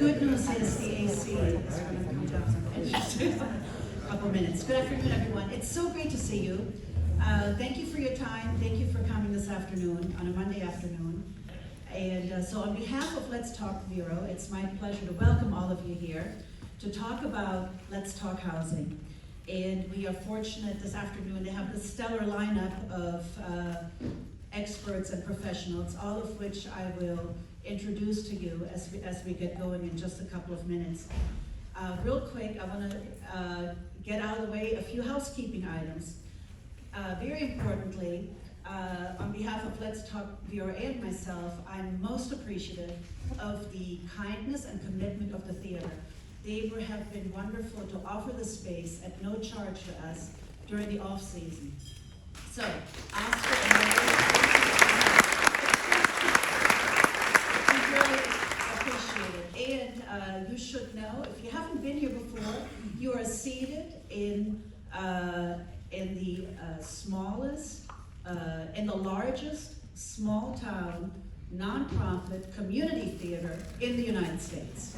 good news is the AC is going to come down in just a couple minutes. Good afternoon, everyone. It's so great to see you. Thank you for your time. Thank you for coming this afternoon, on a Monday afternoon. And so on behalf of Let's Talk Vero, it's my pleasure to welcome all of you here to talk about Let's Talk Housing. And we are fortunate this afternoon to have this stellar lineup of experts and professionals, all of which I will introduce to you as we get going in just a couple of minutes. Real quick, I want to get out of the way a few housekeeping items. Very importantly, on behalf of Let's Talk Vero and myself, I'm most appreciative of the kindness and commitment of the theater. They have been wonderful to offer the space at no charge to us during the off-season. So, Oscar and I really appreciate it. And you should know, if you haven't been here before, you are seated in the smallest, in the largest small-town, nonprofit community theater in the United States.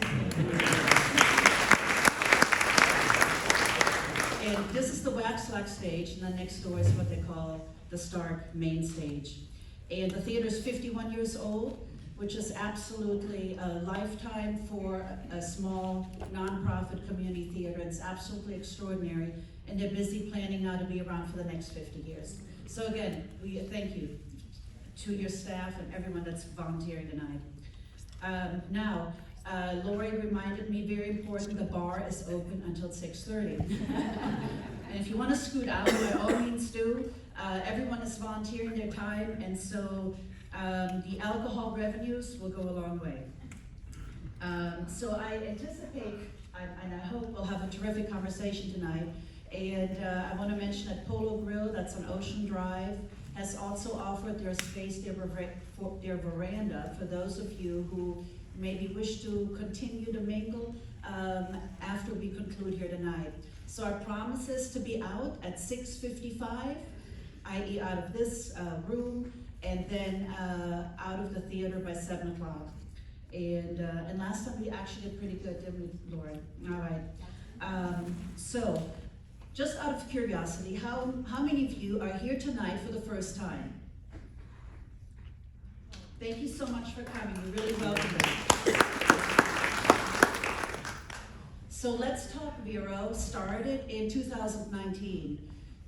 And this is the Waxlack stage, and then next door is what they call the Stark main stage. And the theater is 51 years old, which is absolutely a lifetime for a small nonprofit community theater. It's absolutely extraordinary, and they're busy planning now to be around for the next 50 years. So again, we thank you to your staff and everyone that's volunteering tonight. Now, Lori reminded me, very important, the bar is open until 6:30. And if you want to scoot out, by all means do. Everyone is volunteering their time, and so the alcohol revenues will go a long way. So I anticipate, and I hope we'll have a terrific conversation tonight. And I want to mention that Polo Grill, that's on Ocean Drive, has also offered their space, their veranda, for those of you who maybe wish to continue to mingle after we conclude here tonight. So our promise is to be out at 6:55, i.e. out of this room, and then out of the theater by 7 o'clock. And last time we actually did pretty good, didn't we, Lauren? All right. So, just out of curiosity, how many of you are here tonight for the first time? Thank you so much for coming. We really welcome you. So Let's Talk Vero started in 2019,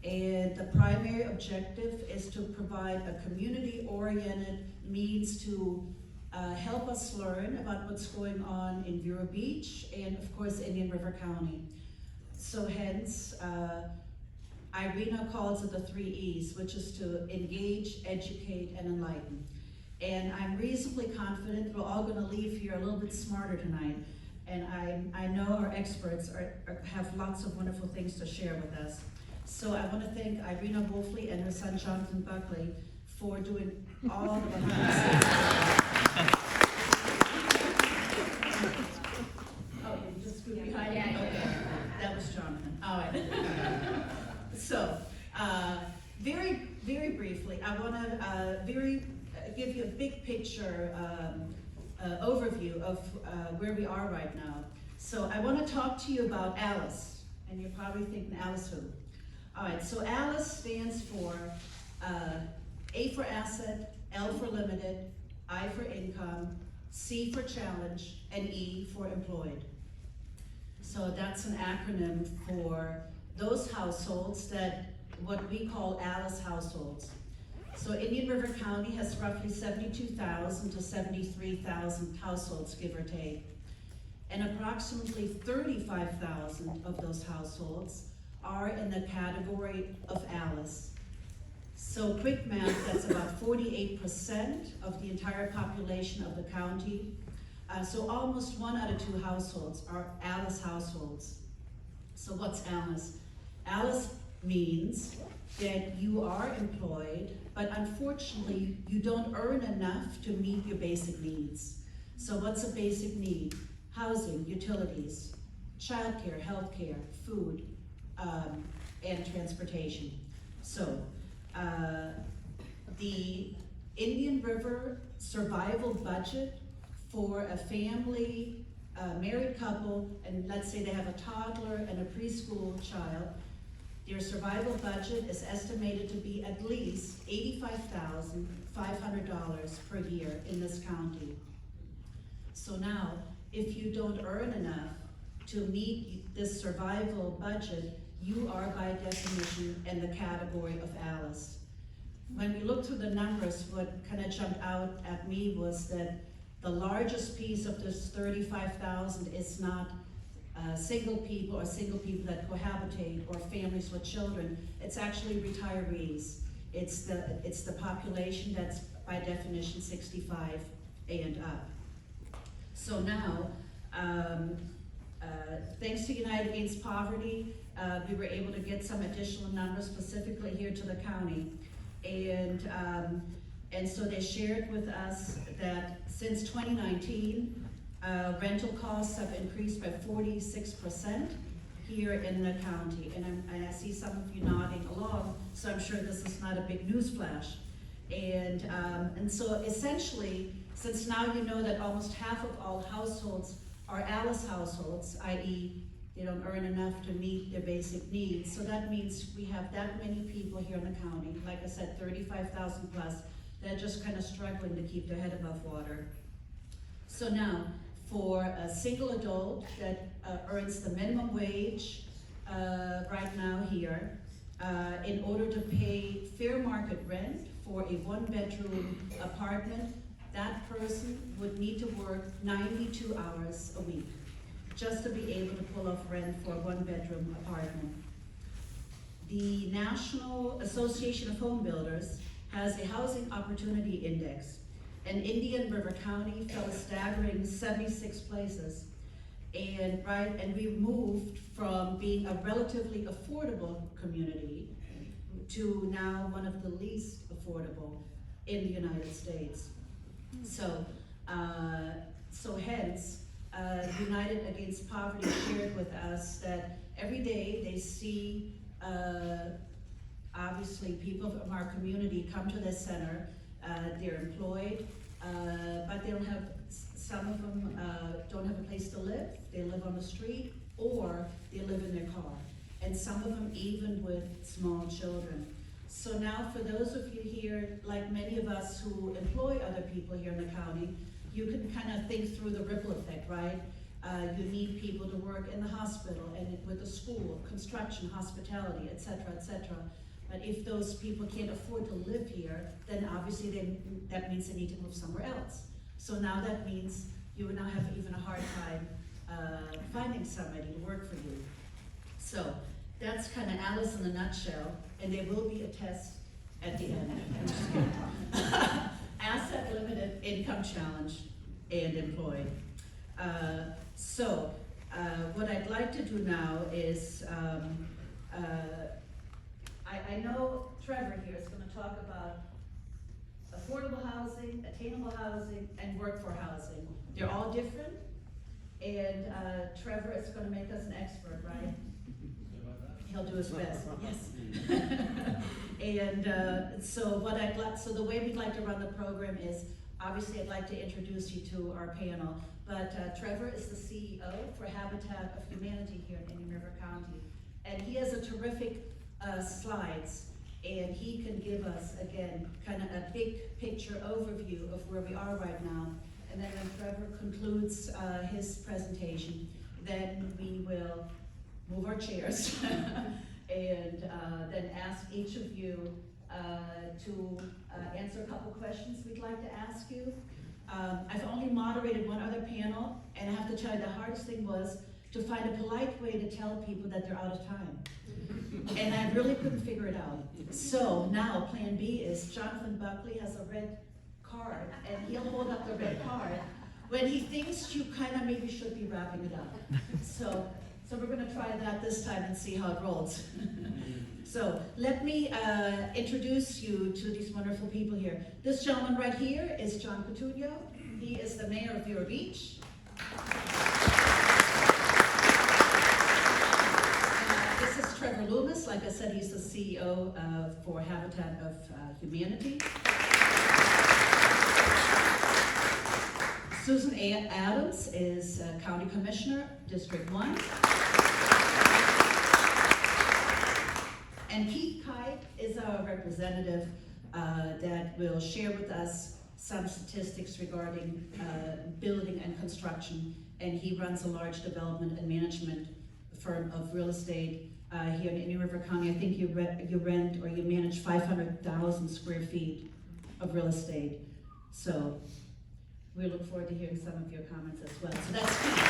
and the primary objective is to provide a community-oriented means to help us learn about what's going on in Vero Beach and, of course, Indian River County. So hence, Irina calls it the 3 E's, which is to engage, educate, and enlighten. And I'm reasonably confident we're all going to leave here a little bit smarter tonight. And I know our experts have lots of wonderful things to share with us. So I want to thank Irina Wolfley and her son Jonathan Buckley for doing all the behind the scenes. Oh, you just screwed behind me? Okay. That was Jonathan. All right. So, very, very briefly, I want to give you a big picture overview of where we are right now. So I want to talk to you about ALICE, and you're probably thinking, ALICE who? All right, so ALICE stands for A for Asset, L for Limited, I for Income, C for Challenge, and E for Employed. So that's an acronym for those households that what we call ALICE households. So Indian River County has roughly 72,000 to 73,000 households, give or take. And approximately 35,000 of those households are in the category of ALICE. So quick math, that's about 48% of the entire population of the county. So almost 1 out of 2 households are ALICE households. So what's ALICE? ALICE means that you are employed, but unfortunately you don't earn enough to meet your basic needs. So what's a basic need? Housing, utilities, childcare, healthcare, food, and transportation. So the Indian River survival budget for a family a married couple, and let's say they have a toddler and a preschool child, their survival budget is estimated to be at least $85,500 per year in this county. So now, if you don't earn enough to meet this survival budget, you are by definition in the category of Alice. When we looked through the numbers, what kind of jumped out at me was that the largest piece of this 35,000 is not single people or single people that cohabitate or families with children. It's actually retirees. It's the population that's by definition 65 and up. So now, thanks to United Against Poverty, we were able to get some additional numbers specifically here to the county. And so they shared with us that since 2019, rental costs have increased by 46% here in the county. And I see some of you nodding along, so I'm sure this is not a big news flash. And so essentially, since now you know that almost half of all households are Alice households, i.e. they don't earn enough to meet their basic needs. So that means we have that many people here in the county, like I said, 35,000 plus, that are just kind of struggling to keep their head above water. So now, for a single adult that earns the minimum wage right now here, in order to pay fair market rent for a one-bedroom apartment, that person would need to work 92 hours a week just to be able to pull off rent for a one-bedroom apartment. The National Association of Home Builders has a Housing Opportunity Index, and Indian River County fell a staggering 76 places. And we moved from being a relatively affordable community to now one of the least affordable in the United States. So hence, United Against Poverty shared with us that every day they see, obviously, people from our community come to this center. They're employed, but they don't have, some of them don't have a place to live. They live on the street, or they live in their car. And some of them even with small children. So now for those of you here, like many of us who employ other people here in the county, you can kind of think through the ripple effect, right? You need people to work in the hospital and with the school, construction, hospitality, et cetera, et cetera. But if those people can't afford to live here, then obviously that means they need to move somewhere else. So now that means you would now have even a hard time finding somebody to work for you. So that's kind of Alice in a nutshell, and there will be a test at the end. I'm just kidding. Asset limited, income challenge, and employed. What I'd like to do now is, I know Trevor here is going to talk about affordable housing, attainable housing, and work for housing. They're all different, and Trevor is going to make us an expert, right? He'll do his best. Yes. And so the way we'd like to run the program is, obviously I'd like to introduce you to our panel, but Trevor is the CEO for Habitat of Humanity here in Indian River County. And he has a terrific slides, and he can give us, again, kind of a big picture overview of where we are right now. And then when Trevor concludes his presentation, then we will move our chairs and then ask each of you to answer a couple questions we'd like to ask you. I've only moderated one other panel, and I have to tell you the hardest thing was to find a polite way to tell people that they're out of time. And I really couldn't figure it out. So now plan B is Jonathan Buckley has a red card, and he'll hold up the red card when he thinks you kind of maybe should be wrapping it up. So we're going to try that this time and see how it rolls. So let me introduce you to these wonderful people here. This gentleman right here is John Coutinho. He is the mayor of Vero Beach. This is Trevor Loomis. Like I said, he's the CEO for Habitat of Humanity. Susan A. Adams is County Commissioner, District 1. And Keith Kite is our representative that will share with us some statistics regarding building and construction. And he runs a large development and management firm of real estate here in Indian River County. I think you rent or you manage 500,000 square feet of real estate. So we look forward to hearing some of your comments as well. So that's Keith.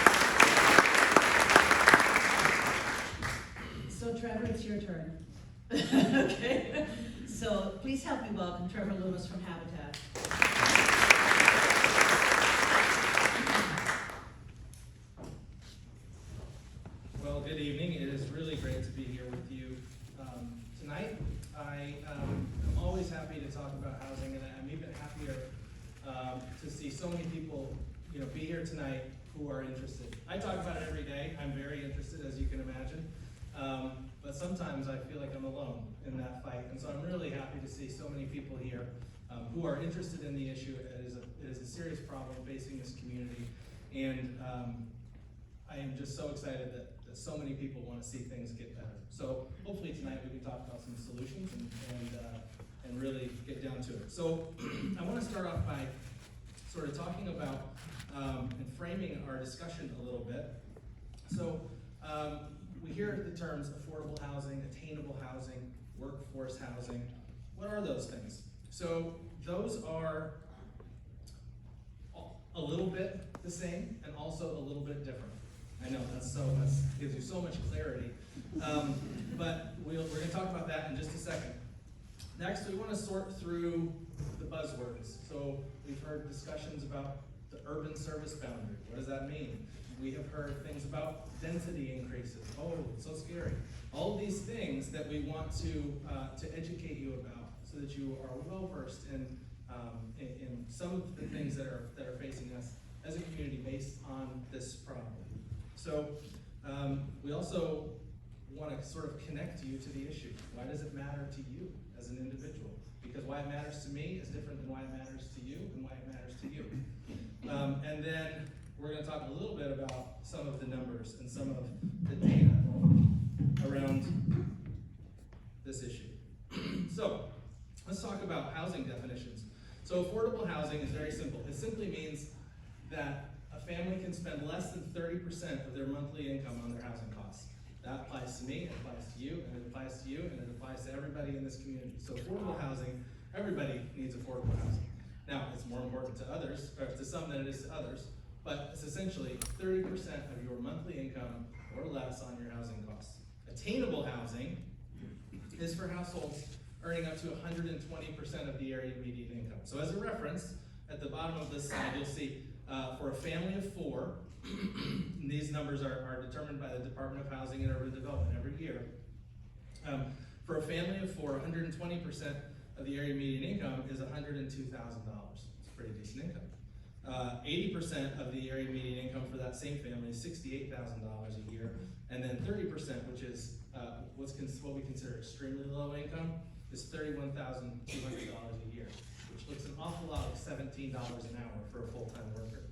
So Trevor, it's your turn. Okay. So please help me welcome Trevor Loomis from Habitat. Well, good evening. It is really great to be here with you tonight. I am always happy to talk about housing, and I'm even happier to see so many people, be here tonight who are interested. I talk about it every day. I'm very interested, as you can imagine, but sometimes I feel like I'm alone in that fight, and so I'm really happy to see so many people here who are interested in the issue. It is a serious problem facing this community, and I am just so excited that so many people want to see things get better. So hopefully tonight we can talk about some solutions and really get down to it. So I want to start off by sort of talking about and framing our discussion a little bit. So we hear the terms affordable housing, attainable housing, workforce housing. What are those things? So those are a little bit the same and also a little bit different. I know that gives you so much clarity, but we're going to talk about that in just a second. Next, we want to sort through the buzzwords. So we've heard discussions about the urban service boundary. What does that mean? We have heard things about density increases. Oh, it's so scary. All of these things that we want to educate you about, so that you are well versed in some of the things that are facing us as a community based on this problem. So we also want to sort of connect you to the issue. Why does it matter to you as an individual? Because why it matters to me is different than why it matters to you and why it matters to you. And then we're going to talk a little bit about some of the numbers and some of the data around this issue. So let's talk about housing definitions. So affordable housing is very simple. It simply means that a family can spend less than 30% of their monthly income on their housing costs. That applies to me, it applies to you, and it applies to you, and it applies to everybody in this community. So affordable housing, everybody needs affordable housing. Now, it's more important to others, or to some than it is to others, but it's essentially 30% of your monthly income or less on your housing costs. Attainable housing is for households earning up to 120% of the area median income. So as a reference, at the bottom of this slide, you'll see for a family of 4, these numbers are determined by the Department of Housing and Urban Development every year. For a family of 4, 120% of the area median income is $102,000. It's a pretty decent income. 80% of the area median income for that same family is $68,000 a year, and then 30%, which is what we consider extremely low income, is $31,200 a year, which looks an awful lot like $17 an hour for a full-time worker.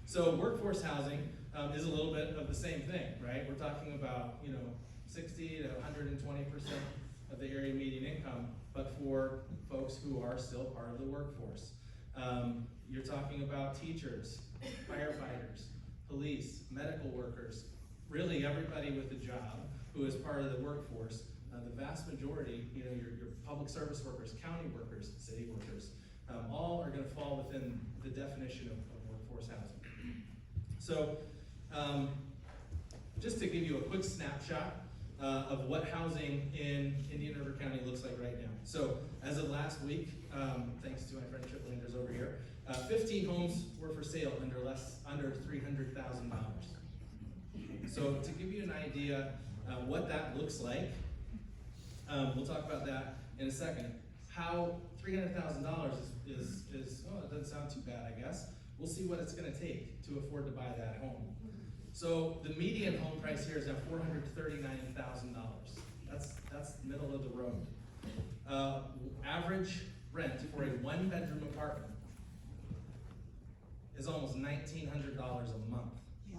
So workforce housing is a little bit of the same thing, right? We're talking about 60 to 120% of the area median income, but for folks who are still part of the workforce. You're talking about teachers, firefighters, police, medical workers, really everybody with a job who is part of the workforce. The vast majority, your public service workers, county workers, city workers, all are going to fall within the definition of workforce housing. So just to give you a quick snapshot of what housing in Indian River County looks like right now. So as of last week, thanks to my friend Chip Landers over here, 15 homes were for sale under $300,000. So to give you an idea what that looks like, we'll talk about that in a second. How $300,000 is it doesn't sound too bad, I guess. We'll see what it's going to take to afford to buy that home. So the median home price here is now $439,000. That's middle of the road. Average rent for a 1-bedroom apartment is almost $1,900 a month. Yeah.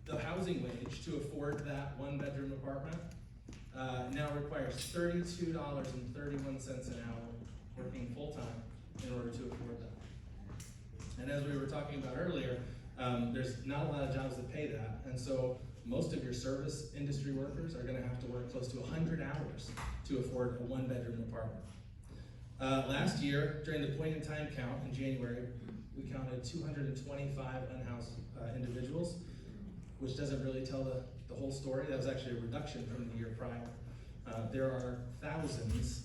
The housing wage to afford that one-bedroom apartment now requires $32.31 an hour working full-time in order to afford that. And as we were talking about earlier, there's not a lot of jobs that pay that, and so most of your service industry workers are gonna have to work close to 100 hours to afford a one-bedroom apartment. Last year, during the point in time count in January, we counted 225 unhoused individuals, which doesn't really tell the whole story. That was actually a reduction from the year prior. There are thousands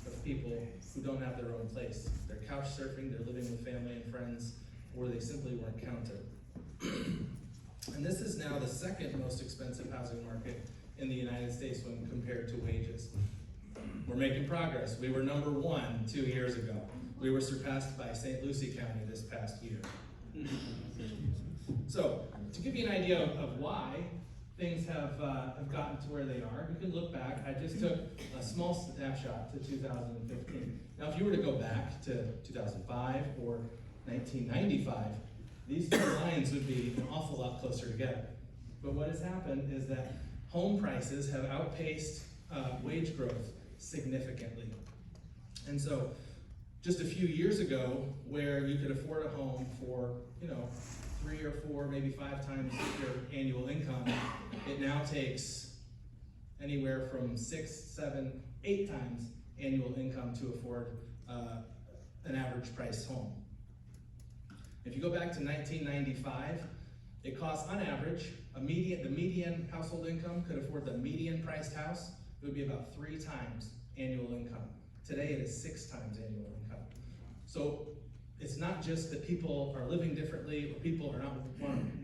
of people who don't have their own place. They're couch surfing, they're living with family and friends, or they simply weren't counted. And this is now the second most expensive housing market in the United States when compared to wages. We're making progress. We were number 1 2 years ago. We were surpassed by St. Lucie County this past year. So, to give you an idea of why things have gotten to where they are, you can look back. I just took a small snapshot to 2015. Now, if you were to go back to 2005 or 1995, these two lines would be an awful lot closer together. But what has happened is that home prices have outpaced wage growth significantly. And so, just a few years ago, where you could afford a home for, 3 or 4, maybe 5 times your annual income, it now takes anywhere from 6, 7, 8 times annual income to afford an average price home. If you go back to 1995, it costs on average, the median household income could afford the median priced house, it would be about 3 times annual income. Today it is 6 times annual income. So it's not just that people are living differently or people are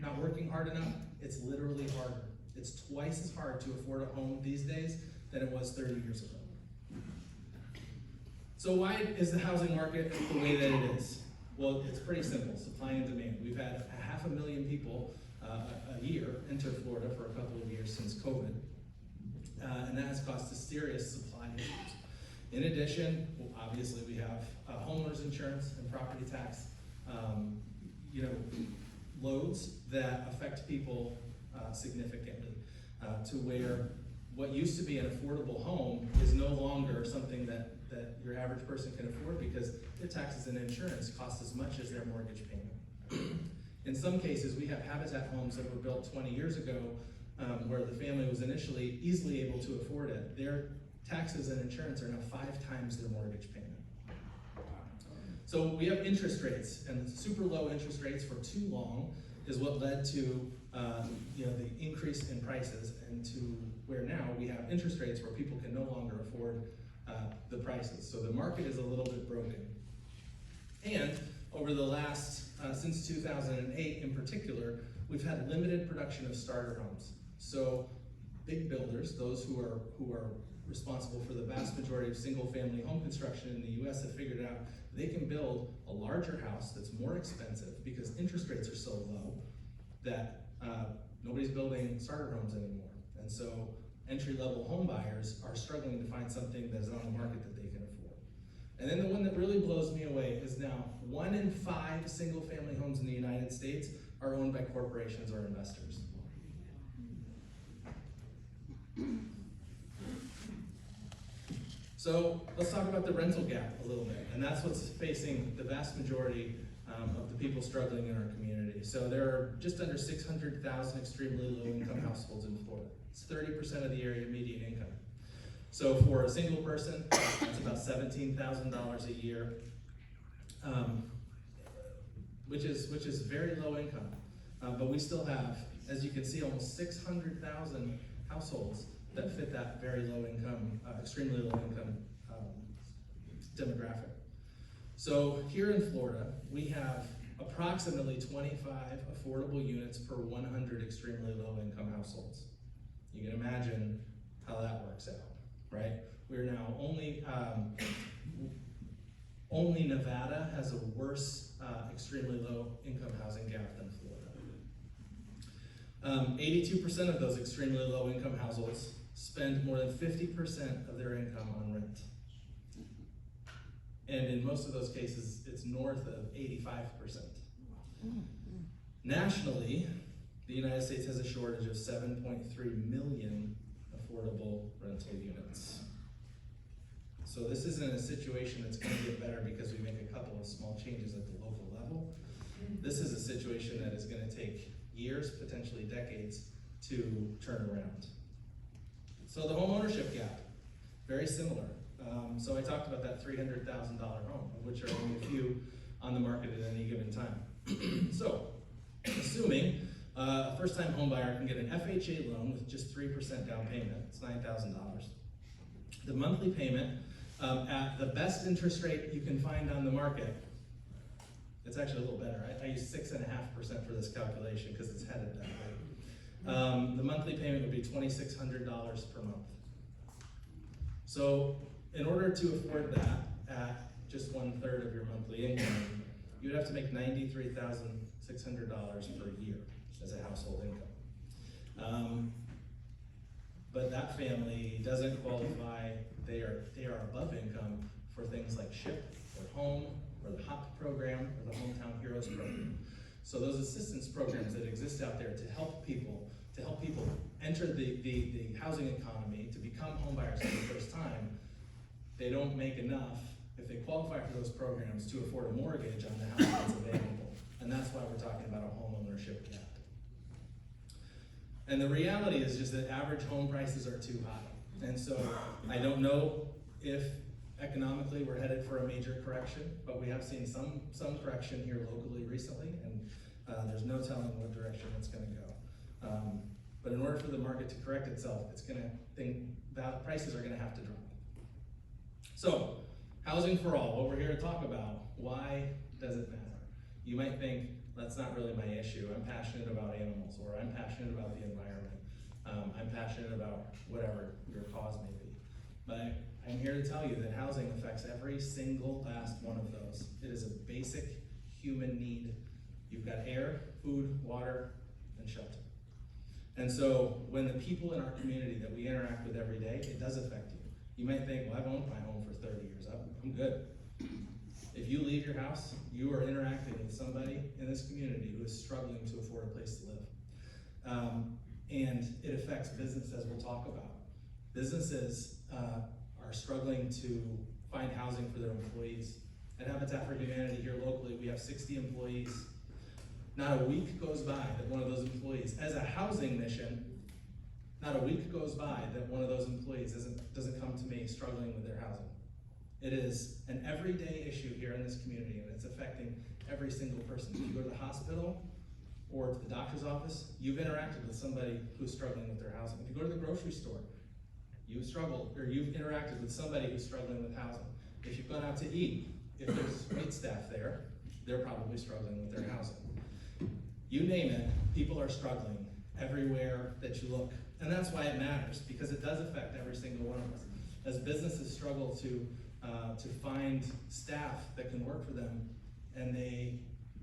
not working hard enough, it's literally harder. It's twice as hard to afford a home these days than it was 30 years ago. So why is the housing market the way that it is? Well, it's pretty simple, supply and demand. We've had 500,000 people a year enter Florida for a couple of years since COVID, and that has caused us serious supply issues. In addition, obviously we have homeowners insurance and property tax, loads that affect people significantly, to where what used to be an affordable home is no longer something that your average person can afford because their taxes and insurance cost as much as their mortgage payment. In some cases, we have Habitat homes that were built 20 years ago where the family was initially easily able to afford it. Their taxes and insurance are now 5 times their mortgage payment. So we have interest rates, and super low interest rates for too long is what led to the increase in prices, and to where now we have interest rates where people can no longer afford the prices. So the market is a little bit broken. And over the last, since 2008 in particular, we've had limited production of starter homes. So big builders, those who are responsible for the vast majority of single-family home construction in the US, have figured out they can build a larger house that's more expensive because interest rates are so low that nobody's building starter homes anymore. And so entry-level home buyers are struggling to find something that's on the market that they can afford. And then the one that really blows me away is now 1 in 5 single-family homes in the United States are owned by corporations or investors. So let's talk about the rental gap a little bit, and that's what's facing the vast majority of the people struggling in our community. So there are just under 600,000 extremely low-income households in Florida. It's 30% of the area median income. So for a single person, it's about $17,000 a year, which is very low income. But we still have, as you can see, almost 600,000 households that fit that very low income, extremely low income demographic. So here in Florida, we have approximately 25 affordable units per 100 extremely low income households. You can imagine how that works out, right? We're now only Nevada has a worse extremely low income housing gap than Florida. 82% of those extremely low income households spend more than 50% of their income on rent. And in most of those cases, it's north of 85%. Nationally, the United States has a shortage of 7.3 million affordable rental units. So this isn't a situation that's going to get better because we make a couple of small changes at the local level. This is a situation that is going to take years, potentially decades, to turn around. So the home ownership gap, very similar. So I talked about that $300,000 home, of which are only a few on the market at any given time. So, assuming a first-time home buyer can get an FHA loan with just 3% down payment, it's $9,000. The monthly payment at the best interest rate you can find on the market, it's actually a little better. I use 6.5% for this calculation because it's headed that way. The monthly payment would be $2,600 per month. So in order to afford that at just 1/3 of your monthly income, you would have to make $93,600 per year as a household income. But that family doesn't qualify. They are above income for things like SHIP or home or the HOP program or the Hometown Heroes program. So those assistance programs that exist out there to help people enter the housing economy, to become home buyers for the first time, they don't make enough if they qualify for those programs to afford a mortgage on the house that's available. And that's why we're talking about a home ownership gap. And the reality is just that average home prices are too high. And so I don't know if economically we're headed for a major correction, but we have seen some correction here locally recently, and there's no telling what direction it's going to go. But in order for the market to correct itself, prices are going to have to drop. So, housing for all, what we're here to talk about, why does it matter? You might think, that's not really my issue. I'm passionate about animals, or I'm passionate about the environment. I'm passionate about whatever your cause may be. But I'm here to tell you that housing affects every single last one of those. It is a basic human need. You've got air, food, water, and shelter. And so when the people in our community that we interact with every day, it does affect you. You might think, well, I've owned my home for 30 years. I'm good. If you leave your house, you are interacting with somebody in this community who is struggling to afford a place to live. And it affects business, as we'll talk about. Businesses are struggling to find housing for their employees. At Habitat for Humanity here locally, we have 60 employees. Not a week goes by that one of those employees, as a housing mission, not a week goes by that one of those employees doesn't come to me struggling with their housing. It is an everyday issue here in this community, and it's affecting every single person. If you go to the hospital or to the doctor's office, you've interacted with somebody who's struggling with their housing. If you go to the grocery store, you've interacted with somebody who's struggling with housing. If you've gone out to eat, if there's wait staff there, they're probably struggling with their housing. You name it, people are struggling everywhere that you look. And that's why it matters, because it does affect every single one of us. As businesses struggle to find staff that can work for them, and they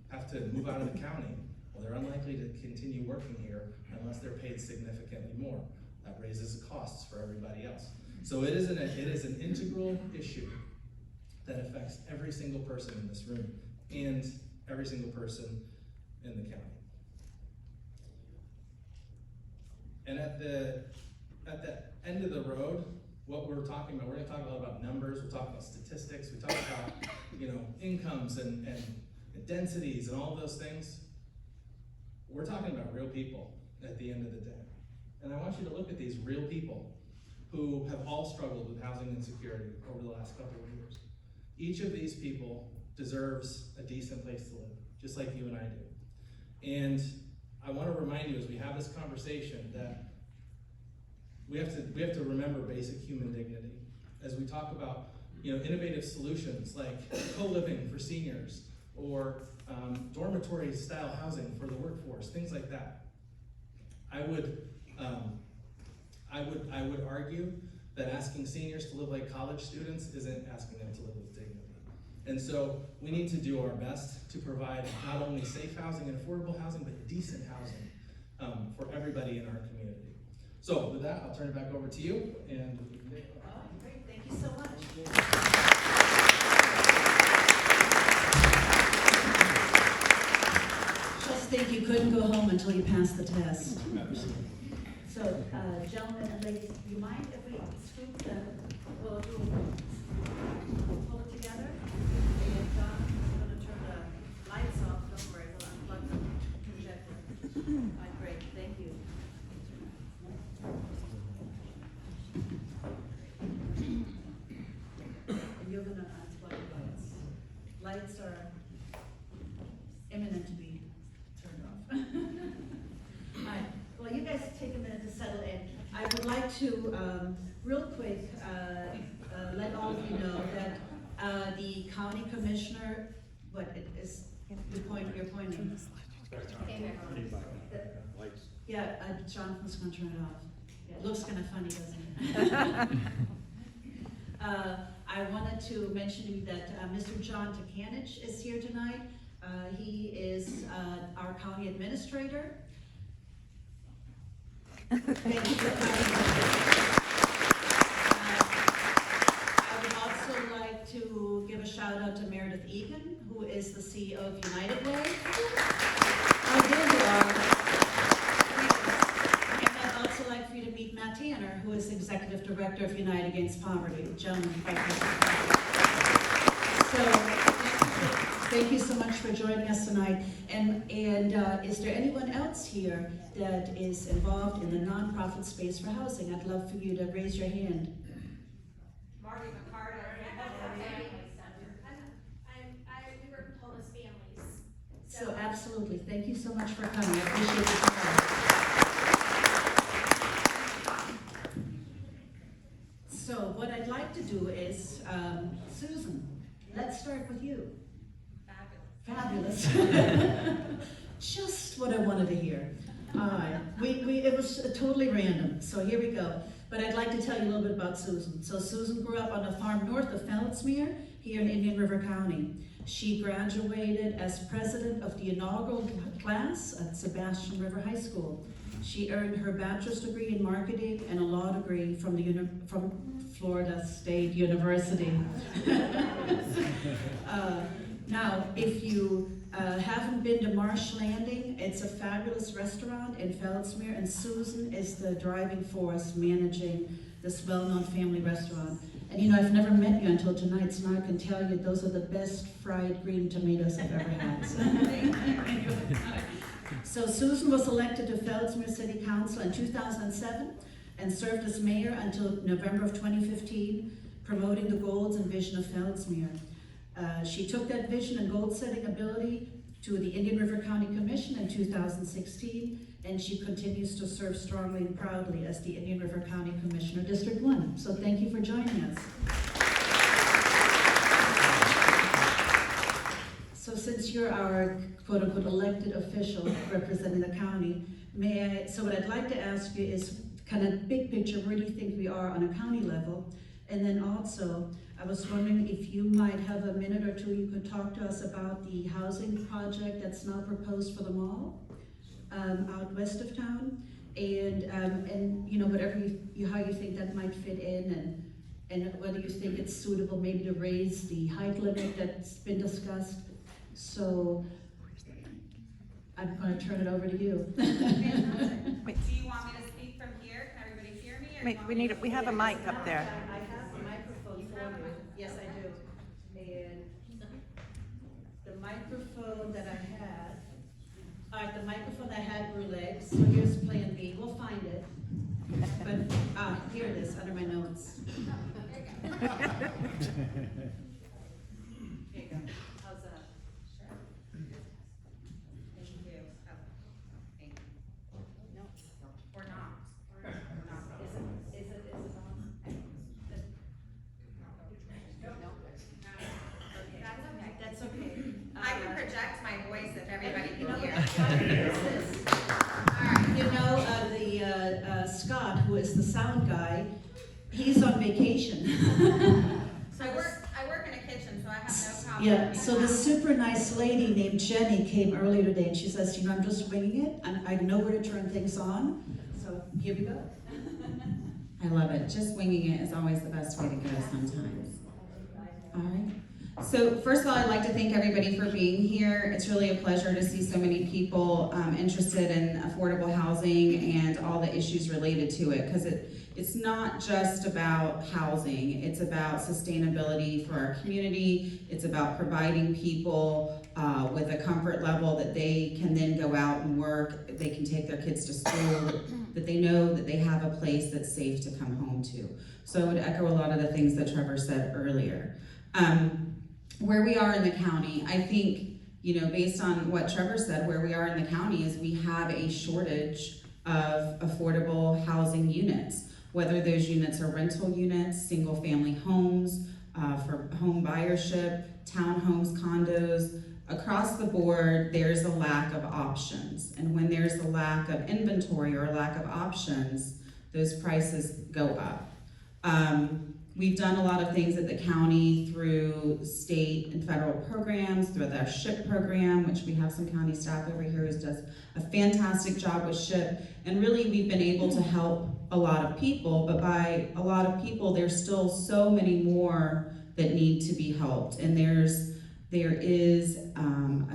have to move out of the county, well, they're unlikely to continue working here unless they're paid significantly more. That raises the costs for everybody else. So it is an integral issue that affects every single person in this room and every single person in the county. And at the end of the road, what we're talking about, we're going to talk a lot about numbers, we'll talk about statistics, we talk about incomes and densities and all those things. We're talking about real people at the end of the day. And I want you to look at these real people who have all struggled with housing insecurity over the last couple of years. Each of these people deserves a decent place to live, just like you and I do. And I want to remind you as we have this conversation that we have to remember basic human dignity as we talk about innovative solutions like co-living for seniors or dormitory style housing for the workforce, things like that. I would argue that asking seniors to live like college students isn't asking them to live with dignity. And so we need to do our best to provide not only safe housing and affordable housing, but decent housing for everybody in our community. So with that, I'll turn it back over to you. And Great, thank you so much. until you pass the test. So, gentlemen and ladies, do you mind if we scoop the, we'll pull it together? And John is going to turn the lights off. Don't worry, we'll unplug the projector. All right, great, thank you. And you're going to unplug the lights. Lights are imminent to be turned off. All right. Well, you guys take a minute to settle in. I would like to, real quick, let all of you know that the county commissioner, what it is, you're pointing. Yeah, Jonathan's gonna turn it off. Yeah, it looks kind of funny, doesn't it? I wanted to mention to you that Mr. John Takanich is here tonight. He is our county administrator. Thank you for coming. I would also like to give a shout out to Meredith Egan, who is the CEO of United Way. Oh, there you are. And I'd also like for you to meet Matt Tanner, who is Executive Director of Unite Against Poverty. Gentlemen, thank you so much for joining us tonight. And is there anyone else here that is involved in the nonprofit space for housing? I'd love for you to raise your hand. Marty McCarter. We work with homeless families. So absolutely, thank you so much for coming. I appreciate your time. So what I'd like to do is, Susan, let's start with you. Fabulous. Just what I wanted to hear. It was totally random, so here we go. But I'd like to tell you a little bit about Susan. So Susan grew up on a farm north of Feldsmere, here in Indian River County. She graduated as president of the inaugural class at Sebastian River High School. She earned her bachelor's degree in marketing and a law degree from Florida State University. Now, if you haven't been to Marsh Landing, it's a fabulous restaurant in Feldsmere, and Susan is the driving force managing this well-known family restaurant. And you know, I've never met you until tonight, so now I can tell you those are the best fried green tomatoes I've ever had. So Susan was elected to Feldsmere City Council in 2007 and served as mayor until November of 2015, promoting the goals and vision of Feldsmere. She took that vision and goal-setting ability to the Indian River County Commission in 2016, and she continues to serve strongly and proudly as the Indian River County Commissioner, District 1. So thank you for joining us. So since you're our quote-unquote elected official representing the county, so what I'd like to ask you is kind of big picture, where do you think we are on a county level? And then also, I was wondering if you might have a minute or two, you could talk to us about the housing project that's now proposed for the mall out west of town, and you know, whatever how you think that might fit in, and whether you think it's suitable maybe to raise the height limit that's been discussed. So I'm going to turn it over to you. Do you want me to speak from here? Can everybody hear me? Or We have a mic up there. I have the microphone for you. Yes, I do. And the microphone that I had, the microphone I had grew legs, so here's plan B. We'll find it. But, here it is, under my notes. Here you go. How's that? Sure. Thank you. Oh, thank you. No. Or not. Is it on? No. That's okay. I can project my voice if everybody You can know, hear. you know, Scott, who is the sound guy, he's on vacation. So I work in a kitchen, so I have no problem. Yeah, so this super nice lady named Jenny came earlier today, and she says, you know, I'm just winging it, and I know where to turn things on, so here we go. I love it. Just winging it is always the best way to go sometimes. All right, So first of all, I'd like to thank everybody for being here. It's really a pleasure to see so many people interested in affordable housing and all the issues related to it, because it's not just about housing. It's about sustainability for our community. It's about providing people with a comfort level that they can then go out and work, they can take their kids to school, that they know that they have a place that's safe to come home to. So I would echo a lot of the things that Trevor said earlier. Where we are in the county, I think, based on what Trevor said, where we are in the county is we have a shortage of affordable housing units, whether those units are rental units, single family homes, for home buyership, townhomes, condos. Across the board, there's a lack of options. And when there's a lack of inventory or a lack of options, those prices go up. We've done a lot of things at the county through state and federal programs, through our SHIP program, which we have some county staff over here who does a fantastic job with SHIP. And really, we've been able to help a lot of people, but by a lot of people, there's still so many more that need to be helped. And there is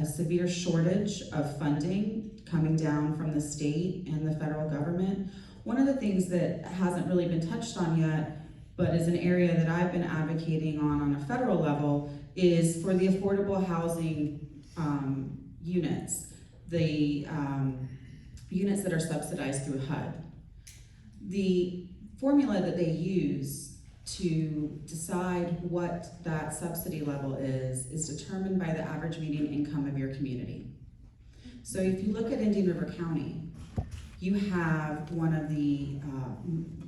a severe shortage of funding coming down from the state and the federal government. One of the things that hasn't really been touched on yet, but is an area that I've been advocating on a federal level, is for the affordable housing units, the units that are subsidized through HUD. The formula that they use to decide what that subsidy level is determined by the average median income of your community. So if you look at Indian River County, you have one of the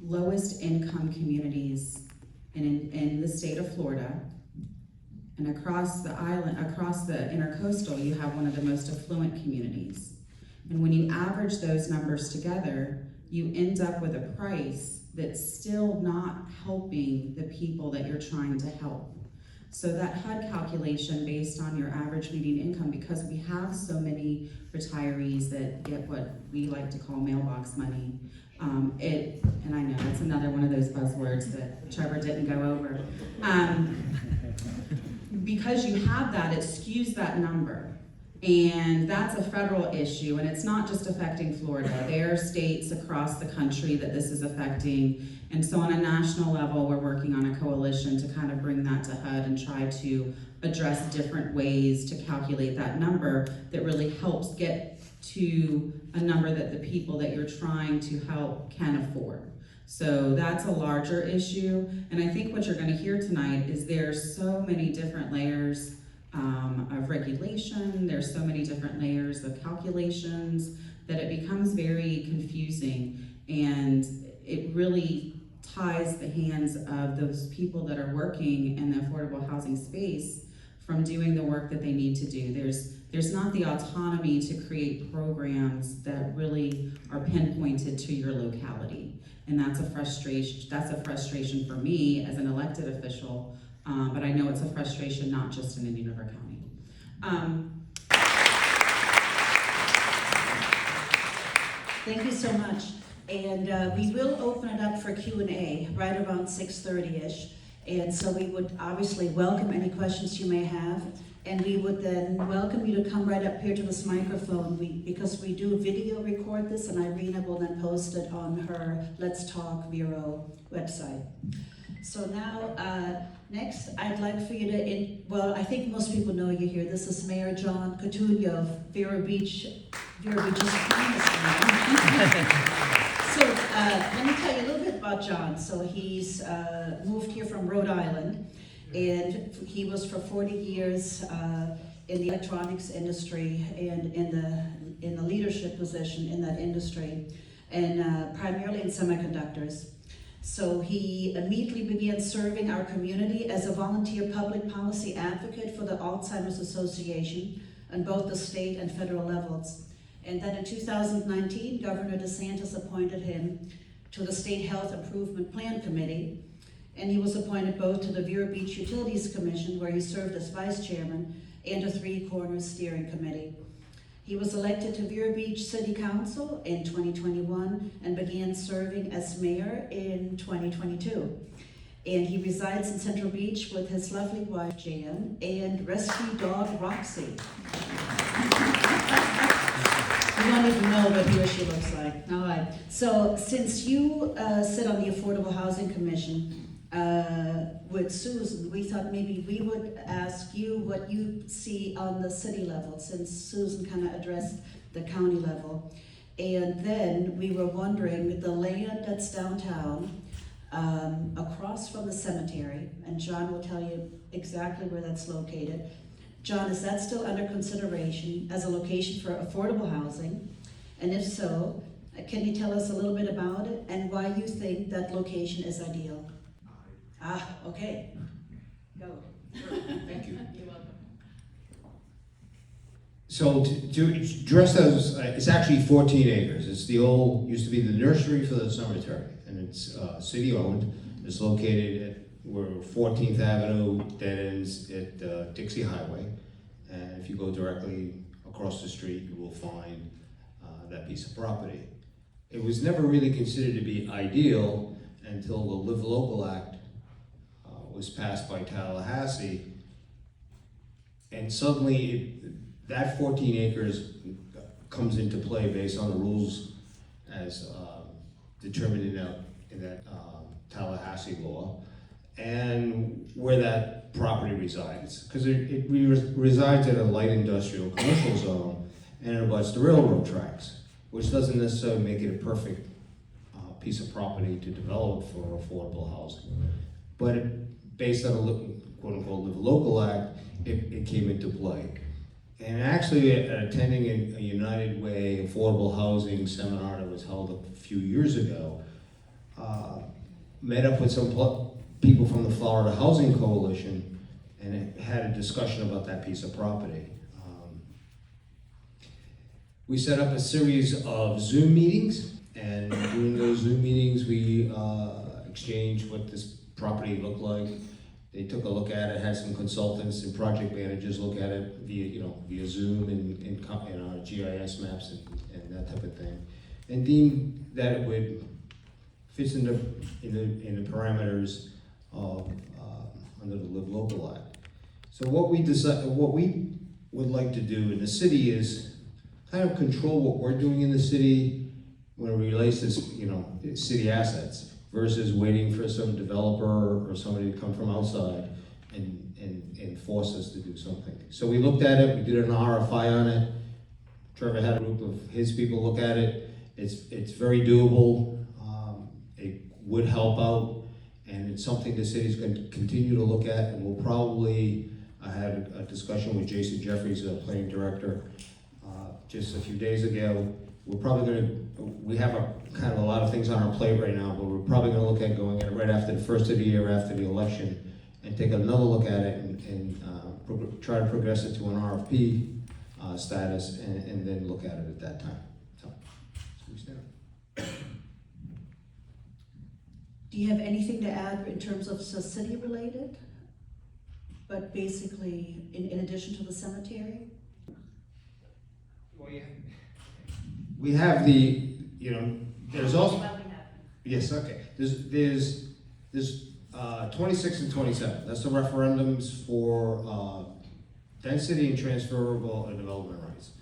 lowest income communities in the state of Florida, and across the island, across the intercoastal, you have one of the most affluent communities. And when you average those numbers together, you end up with a price that's still not helping the people that you're trying to help. So that HUD calculation based on your average median income, because we have so many retirees that get what we like to call mailbox money, and I know it's another one of those buzzwords that Trevor didn't go over. Because you have that, it skews that number. And that's a federal issue, and it's not just affecting Florida. There are states across the country that this is affecting. And so on a national level, we're working on a coalition to kind of bring that to HUD and try to address different ways to calculate that number that really helps get to a number that the people that you're trying to help can afford. So that's a larger issue. And I think what you're going to hear tonight is there's so many different layers of regulation, there's so many different layers of calculations that it becomes very confusing, and it really ties the hands of those people that are working in the affordable housing space from doing the work that they need to do. There's not the autonomy to create programs that really are pinpointed to your locality, and that's a frustration for me as an elected official. But I know it's a frustration not just in Indian River County. Thank you so much. And we will open it up for Q&A right around 6:30-ish. And so we would obviously welcome any questions you may have. And we would then welcome you to come right up here to this microphone. Because we do video record this, and Irina will then post it on her Let's Talk Bureau website. So now, next, I'd like for you to, well, I think most people know you here. This is Mayor John Coutinho of Vero Beach's finest man. So let me tell you a little bit about John. So he's moved here from Rhode Island, and he was for 40 years in the electronics industry and in the leadership position in that industry, and primarily in semiconductors. So he immediately began serving our community as a volunteer public policy advocate for the Alzheimer's Association on both the state and federal levels. And then in 2019, Governor DeSantis appointed him to the State Health Improvement Plan Committee, and he was appointed both to the Vero Beach Utilities Commission, where he served as vice chairman, and a Three Corners Steering Committee. He was elected to Vero Beach City Council in 2021 and began serving as mayor in 2022. And he resides in Central Beach with his lovely wife Jan and rescue dog Roxy. You don't even know what he or she looks like. All right. So since you sit on the Affordable Housing Commission with Susan, we thought maybe we would ask you what you see on the city level, since Susan kind of addressed the county level. And then we were wondering, the land that's downtown, across from the cemetery, and John will tell you exactly where that's located. John, is that still under consideration as a location for affordable housing? And if so, can you tell us a little bit about it and why you think that location is ideal? Okay. Go. Thank you. You're welcome. So to address those, it's actually 14 acres. It's the old, used to be the nursery for the cemetery, and it's city-owned. It's located at where 14th Avenue dead ends at Dixie Highway. And if you go directly across the street, you will find that piece of property. It was never really considered to be ideal until the Live Local Act was passed by Tallahassee. And suddenly, that 14 acres comes into play based on the rules as determined in that Tallahassee law, and where that property resides. Because it resides in a light industrial commercial zone, and it abuts the railroad tracks, which doesn't necessarily make it a perfect piece of property to develop for affordable housing. But based on a quote-unquote Live Local Act, it came into play. And actually, attending a United Way affordable housing seminar that was held a few years ago, met up with some people from the Florida Housing Coalition and had a discussion about that piece of property. We set up a series of Zoom meetings, and during those Zoom meetings, we exchanged what this property looked like. They took a look at it, had some consultants and project managers look at it via Zoom and our GIS maps and that type of thing, and deemed that it would fit in the parameters of under the Live Local Act. So what we would like to do in the city is kind of control what we're doing in the city when it relates to city assets, versus waiting for some developer or somebody to come from outside and force us to do something. So we looked at it, we did an RFI on it. Trevor had a group of his people look at it. It's very doable. It would help out, and it's something the city's going to continue to look at, and we'll probably, I had a discussion with Jason Jeffries, the planning director, just a few days ago. We're probably we have kind of a lot of things on our plate right now, but we're probably going to look at going in right after the first of the year, after the election, and take another look at it and try to progress it to an RFP status, and then look at it at that time. So we stand. Do you have anything to add in terms of city related? But basically, in addition to the cemetery? Well, yeah. We have there's also, yes, okay. There's 26 and 27. That's the referendums for density and transferable development rights.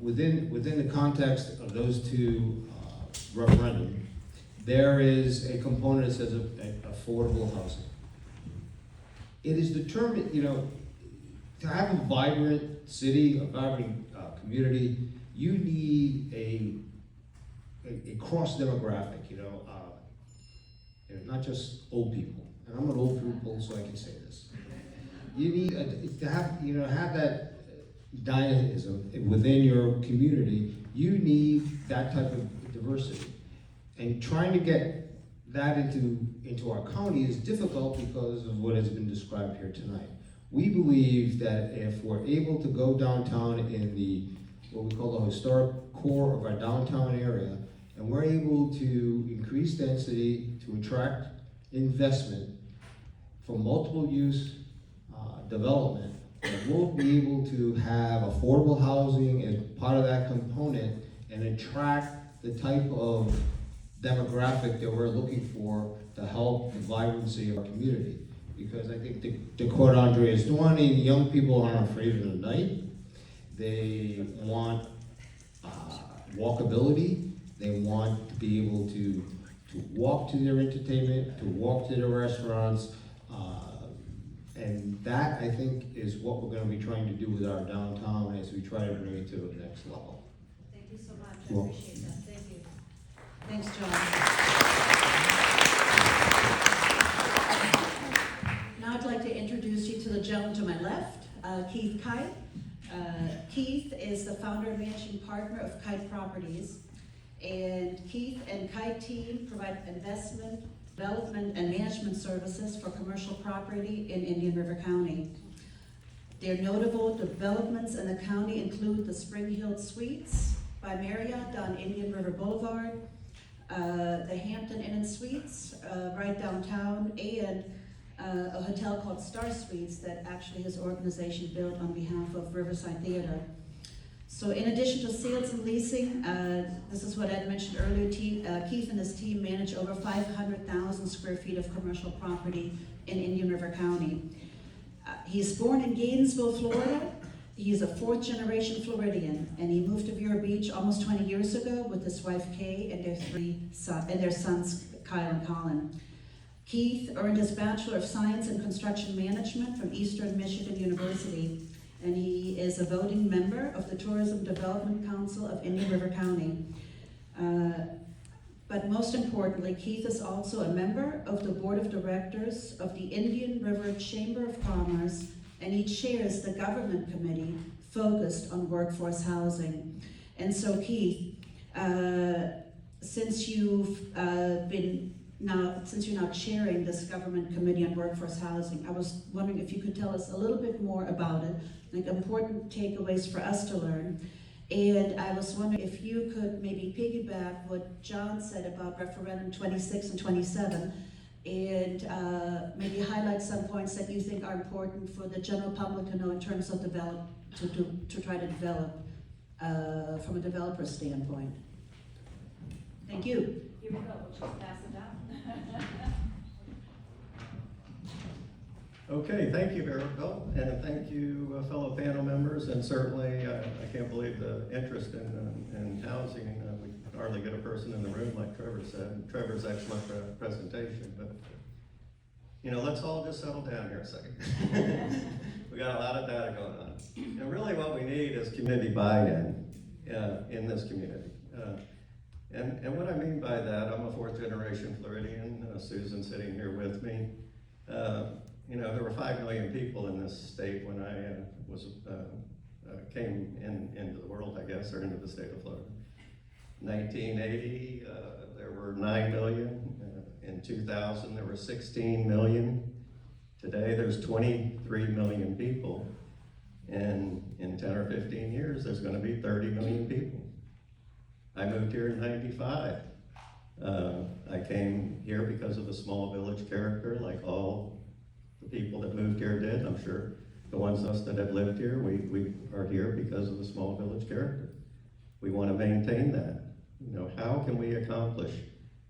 Within the context of those two referendums, there is a component that says affordable housing. It is determined, to have a vibrant city, a vibrant community, you need a cross demographic, not just old people. And I'm an old people, so I can say this. You need to have that dynamism within your community. You need that type of diversity, and trying to get that into our county is difficult because of what has been described here tonight. We believe that if we're able to go downtown in what we call the historic core of our downtown area, and we're able to increase density to attract investment for multiple use development, we'll be able to have affordable housing as part of that component and attract the type of demographic that we're looking for to help the vibrancy of our community. Because I think to quote Andreas Duani, young people aren't afraid of the night. They want walkability. They want to be able to walk to their entertainment, to walk to their restaurants. And that, I think, is what we're gonna be trying to do with our downtown as we try to bring it to the next level. Thank you so much, I Well- appreciate that, thank you. Thanks, John. Now I'd like to introduce you to the gentleman to my left, Keith Kite. Keith is the founder and managing partner of Kite Properties. And Keith and Kite team provide investment, development, and management services for commercial property in Indian River County. Their notable developments in the county include the Spring Hill Suites by Marriott on Indian River Boulevard, the Hampton Inn and Suites right downtown, and a hotel called Star Suites that actually his organization built on behalf of Riverside Theater. So in addition to sales and leasing, this is what Ed mentioned earlier, Keith and his team manage over 500,000 square feet of commercial property in Indian River County. He's born in Gainesville, Florida. He's a fourth-generation Floridian, and he moved to Vero Beach almost 20 years ago with his wife Kay and their sons Kyle and Colin. Keith earned his Bachelor of Science in Construction Management from Eastern Michigan University, and he is a voting member of the Tourism Development Council of Indian River County. But most importantly, Keith is also a member of the Board of Directors of the Indian River Chamber of Commerce, and he chairs the government committee focused on workforce housing. And so Keith, since you're now chairing this government committee on workforce housing, I was wondering if you could tell us a little bit more about it, like important takeaways for us to learn. And I was wondering if you could maybe piggyback what John said about referendum 26 and 27, and maybe highlight some points that you think are important for the general public to know in terms of to try to develop from a developer standpoint. Thank you. Here we go, we'll just pass it down. Okay, thank you, Maribel, and thank you, fellow panel members, and certainly, I can't believe the interest in housing. We hardly get a person in the room, like Trevor said. Trevor's excellent presentation, but, you know, let's all just settle down here a second. We got a lot of data going on. And really what we need is community buy-in in this community. And what I mean by that, I'm a fourth generation Floridian, Susan sitting here with me. You know, there were 5 million people in this state when I came into the world, I guess, or into the state of Florida. 1980, there were 9 million. In 2000, there were 16 million. Today, there's 23 million people. And in 10 or 15 years, there's gonna be 30 million people. I moved here in 95. I came here because of the small village character, like all the people that moved here did. I'm sure the ones of us that have lived here, we are here because of the small village character. We want to maintain that. You know, how can we accomplish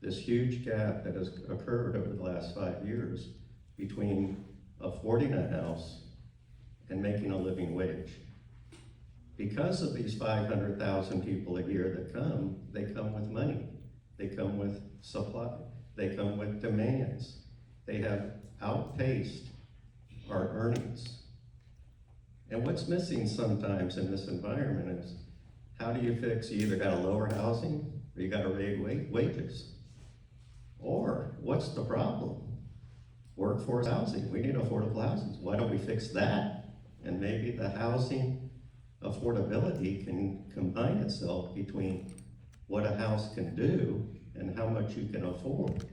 this huge gap that has occurred over the last 5 years between affording a house and making a living wage? Because of these 500,000 people a year that come, they come with money. They come with supply. They come with demands. They have outpaced our earnings. And what's missing sometimes in this environment is, how do you fix, you either gotta lower housing or you gotta raise wages. Or what's the problem? Workforce housing. We need affordable housing. Why don't we fix that? And maybe the housing affordability can combine itself between what a house can do and how much you can afford.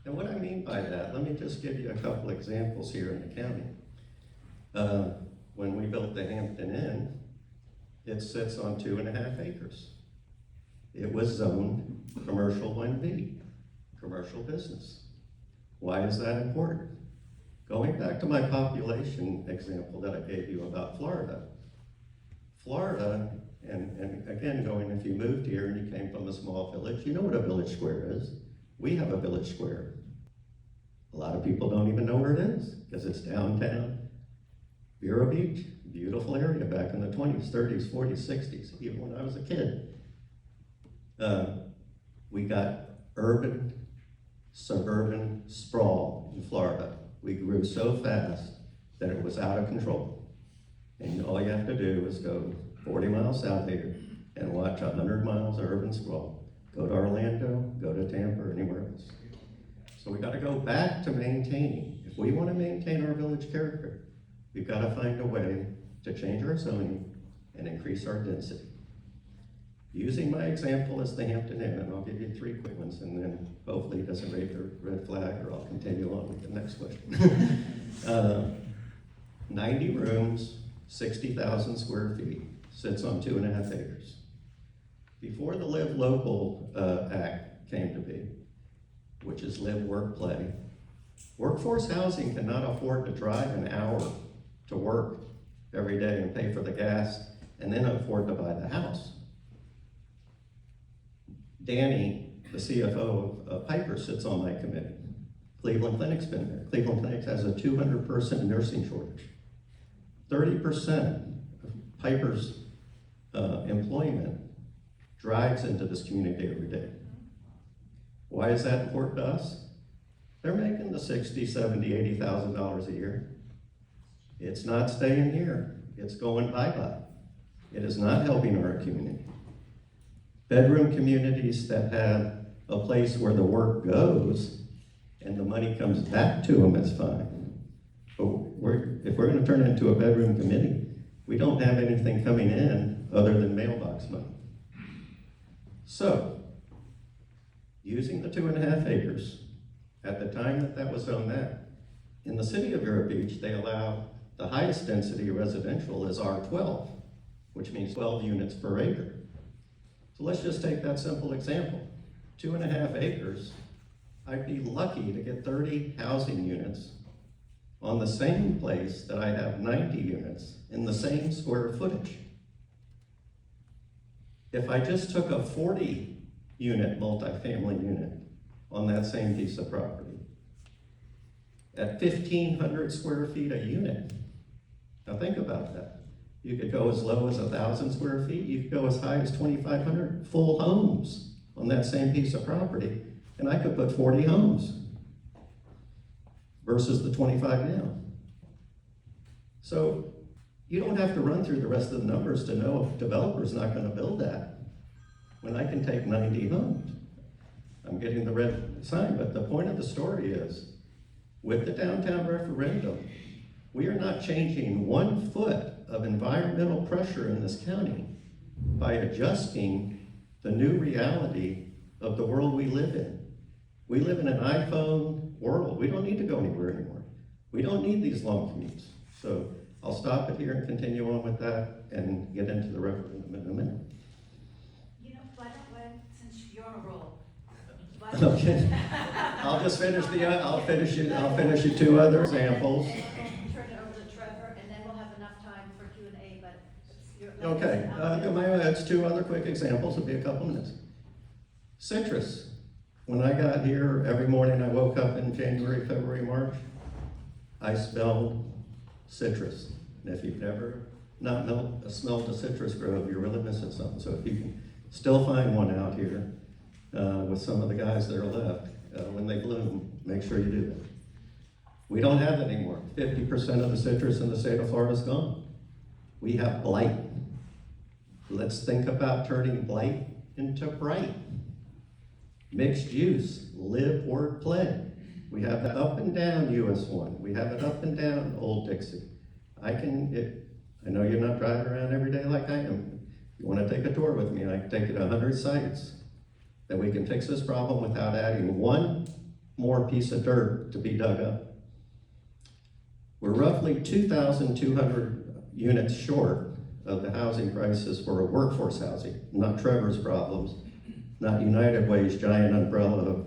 And what I mean by that, let me just give you a couple examples here in the county. When we built the Hampton Inn, it sits on 2.5 acres. It was zoned commercial 1B, commercial business. Why is that important? Going back to my population example that I gave you about Florida. Florida, and again, if you moved here and you came from a small village, you know what a village square is. We have a village square. A lot of people don't even know where it is, because it's downtown Vero Beach, beautiful area back in the 20s, 30s, 40s, 60s, even when I was a kid. We got urban, suburban sprawl in Florida. We grew so fast that it was out of control. And all you have to do is go 40 miles south here and watch 100 miles of urban sprawl. Go to Orlando, go to Tampa, or anywhere else. So we gotta go back to maintaining. If we wanna maintain our village character, we've gotta find a way to change our zoning and increase our density. Using my example as the Hampton Inn, and I'll give you 3 quick ones, and then hopefully it doesn't raise the red flag, or I'll continue on with the next question. 90 rooms, 60,000 square feet, sits on 2.5 acres. Before the Live Local Act came to be, which is live, work, play, workforce housing cannot afford to drive an hour to work every day and pay for the gas, and then afford to buy the house. Danny, the CFO of Piper, sits on my committee. Cleveland Clinic's been there. Cleveland Clinic has a 200-person nursing shortage. 30% of Piper's employment drives into this community every day. Why is that important to us? They're making the $60,000, $70,000, $80,000 a year. It's not staying here. It's going bye-bye. It is not helping our community. Bedroom communities that have a place where the work goes and the money comes back to them is fine. But if we're gonna turn it into a bedroom committee, we don't have anything coming in other than mailbox money. So, using the 2.5 acres, at the time that was on that, in the city of Vero Beach, they allow the highest density residential is R12, which means 12 units per acre. So let's just take that simple example. 2.5 acres, I'd be lucky to get 30 housing units on the same place that I have 90 units in the same square footage. If I just took a 40-unit multifamily unit on that same piece of property, at 1,500 square feet a unit, now think about that. You could go as low as 1,000 square feet. You could go as high as 2,500 full homes on that same piece of property, and I could put 40 homes versus the 25 now. So you don't have to run through the rest of the numbers to know if a developer's not going to build that when I can take 90 homes. I'm getting the red sign, but the point of the story is, with the downtown referendum, we are not changing 1 foot of environmental pressure in this county by adjusting the new reality of the world we live in. We live in an iPhone world. We don't need to go anywhere anymore. We don't need these long commutes. So I'll stop it here and continue on with that and get into the referendum in a minute. You know, why don't, since you're on a roll. why don't- Okay. I'll just finish I'll finish you 2 other examples. Turn it over to Trevor, and then we'll have enough time for Q&A, but you're. Okay, that's 2 other quick examples, it'll be a couple minutes. Citrus. When I got here, every morning I woke up in January, February, March, I smelled citrus. And if you've never not smelled a citrus grove, you're really missing something. So if you can still find one out here with some of the guys that are left, when they bloom, make sure you do that. We don't have it anymore. 50% of the citrus in the state of Florida is gone. We have blight. Let's think about turning blight into bright. Mixed use, live, work, play. We have that up and down US 1. We have it up and down Old Dixie. I know you're not driving around every day like I am. If you want to take a tour with me, I can take you to 100 sites that we can fix this problem without adding 1 more piece of dirt to be dug up. We're roughly 2,200 units short of the housing crisis for a workforce housing, not Trevor's problems, not United Way's giant umbrella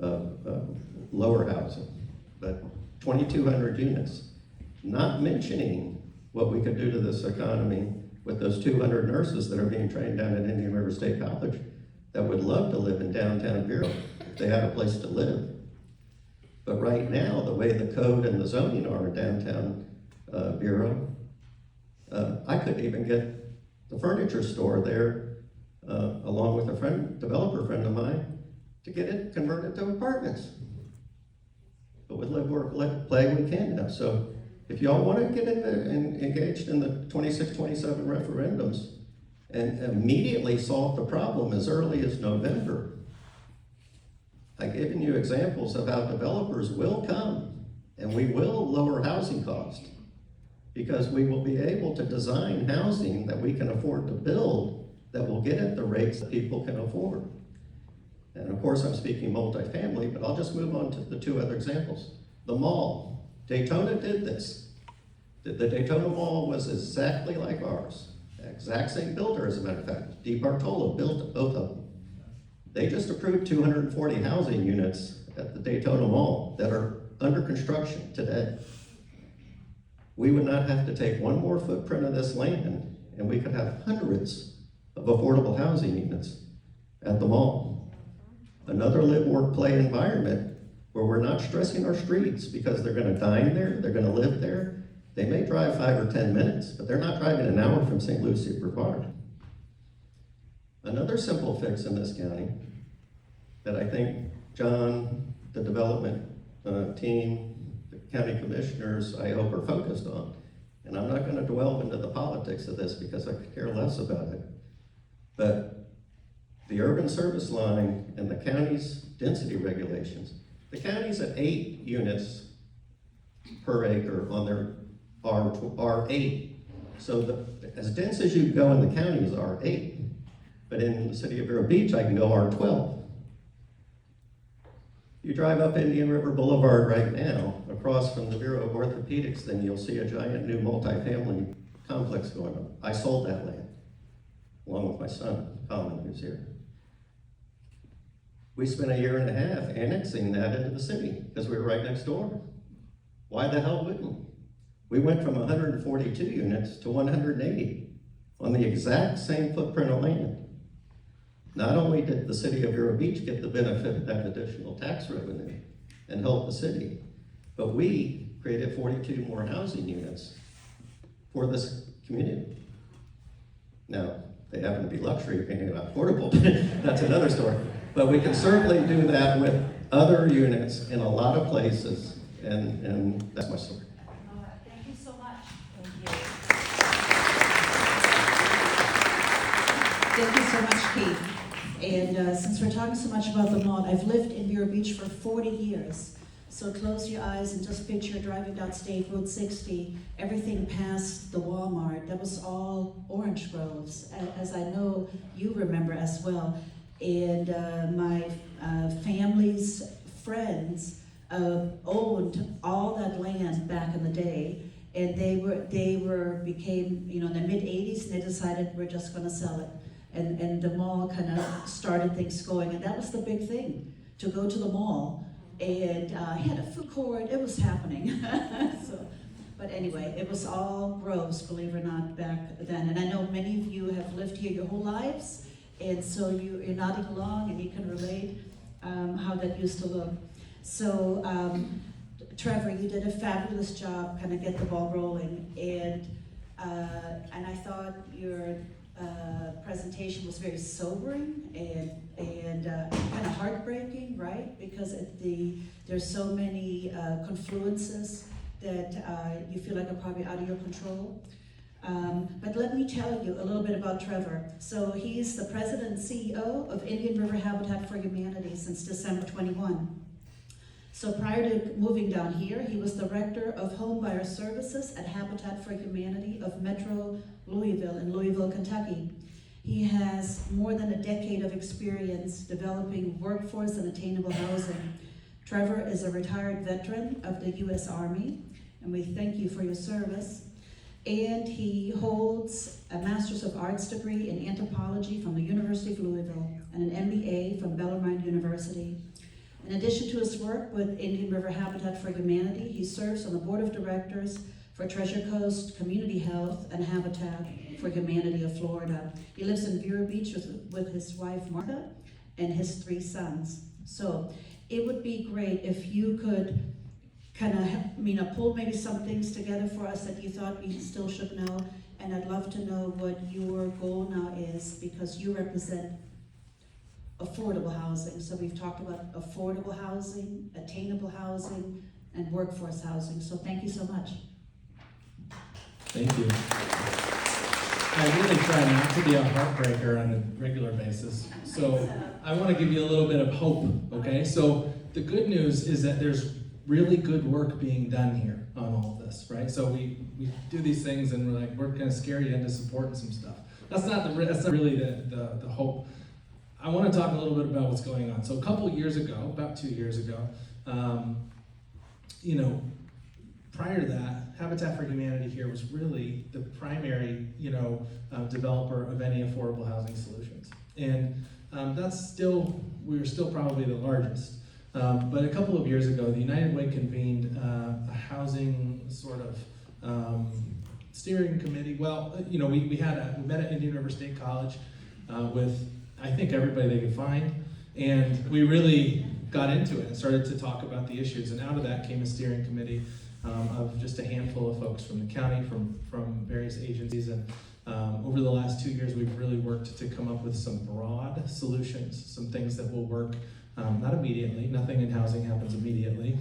of lower housing, but 2,200 units. Not mentioning what we could do to this economy with those 200 nurses that are being trained down at Indian River State College that would love to live in downtown Vero if they had a place to live. But right now, the way the code and the zoning are in downtown Bureau, I couldn't even get the furniture store there, along with a developer friend of mine, to get it converted to apartments. But with live, work, play, we can now. So if y'all want to get engaged in the 26, 27 referendums and immediately solve the problem as early as November, I've given you examples of how developers will come and we will lower housing costs because we will be able to design housing that we can afford to build that will get at the rates that people can afford. And of course, I'm speaking multifamily, but I'll just move on to the two other examples. The mall. Daytona did this. The Daytona Mall was exactly like ours. Exact same builder, as a matter of fact. DeBartolo built both of them. They just approved 240 housing units at the Daytona Mall that are under construction today. We would not have to take one more footprint of this land, and we could have hundreds of affordable housing units at the mall. Another live, work, play environment where we're not stressing our streets because they're gonna dine there, they're gonna live there. They may drive 5 or 10 minutes, but they're not driving an hour from St. Lucie or Brevard. Another simple fix in this county that I think John, the development team, the county commissioners, I hope are focused on. And I'm not gonna delve into the politics of this because I could care less about it. But the urban service line and the county's density regulations, the county's at 8 units per acre on their R8. So as dense as you go in the county is R8. But in the city of Vero Beach, I can go R12. You drive up Indian River Boulevard right now, across from the Bureau of Orthopedics, then you'll see a giant new multifamily complex going up. I sold that land, along with my son, Colin, who's here. We spent 1.5 years annexing that into the city, because we were right next door. Why the hell wouldn't we? We went from 142 units to 180 on the exact same footprint of land. Not only did the city of Vero Beach get the benefit of that additional tax revenue and help the city, but we created 42 more housing units for this community. Now, they happen to be luxury, being not affordable, that's another story. But we can certainly do that with other units in a lot of places, and that's my story. All right, thank you so much. Thank you so much, Keith. And since we're talking so much about the mall, I've lived in Vero Beach for 40 years. So close your eyes and just picture driving down State Road 60, everything past the Walmart, that was all orange groves, as I know you remember as well. And my family's friends owned all that land back in the day, and they became, in the mid-'80s, and they decided we're just gonna sell it. And the mall kind of started things going, and that was the big thing, to go to the mall. And had a food court, it was happening. But anyway, it was all groves, believe it or not, back then. And I know many of you have lived here your whole lives, and so you're nodding along and you can relate how that used to look. So Trevor, you did a fabulous job, kind of get the ball rolling, and I thought your presentation was very sobering and kind of heartbreaking, right? Because there's so many confluences that you feel like are probably out of your control. But let me tell you a little bit about Trevor. So he's the president and CEO of Indian River Habitat for Humanity since December 21. So prior to moving down here, he was Director of Homebuyer Services at Habitat for Humanity of Metro Louisville in Louisville, Kentucky. He has more than a decade of experience developing workforce and attainable housing. Trevor is a retired veteran of the U.S. Army, and we thank you for your service. And he holds a Master's of Arts degree in anthropology from the University of Louisville and an MBA from Bellarmine University. In addition to his work with Indian River Habitat for Humanity, he serves on the board of directors for Treasure Coast Community Health and Habitat for Humanity of Florida. He lives in Vero Beach with his wife Martha and his 3 sons. So it would be great if you could kind of, pull maybe some things together for us that you thought we still should know. And I'd love to know what your goal now is, because you represent affordable housing. So we've talked about affordable housing, attainable housing, and workforce housing. So thank you so much. Thank you. I really try not to be a heartbreaker on a regular basis. So I want to give you a little bit of hope, okay? So the good news is that there's really good work being done here on all of this, right? So we do these things and we're going to scare you into supporting some stuff. That's not really the hope. I want to talk a little bit about what's going on. So a couple of years ago, about 2 years ago, prior to that, Habitat for Humanity here was really the primary, developer of any affordable housing solutions. And we're still probably the largest. But a couple of years ago, the United Way convened a housing sort of steering committee. Well, we met at Indian River State College with, I think, everybody they could find. And we really got into it and started to talk about the issues. And out of that came a steering committee of just a handful of folks from the county, from various agencies. And over the last 2 years, we've really worked to come up with some broad solutions, some things that will work, not immediately. Nothing in housing happens immediately,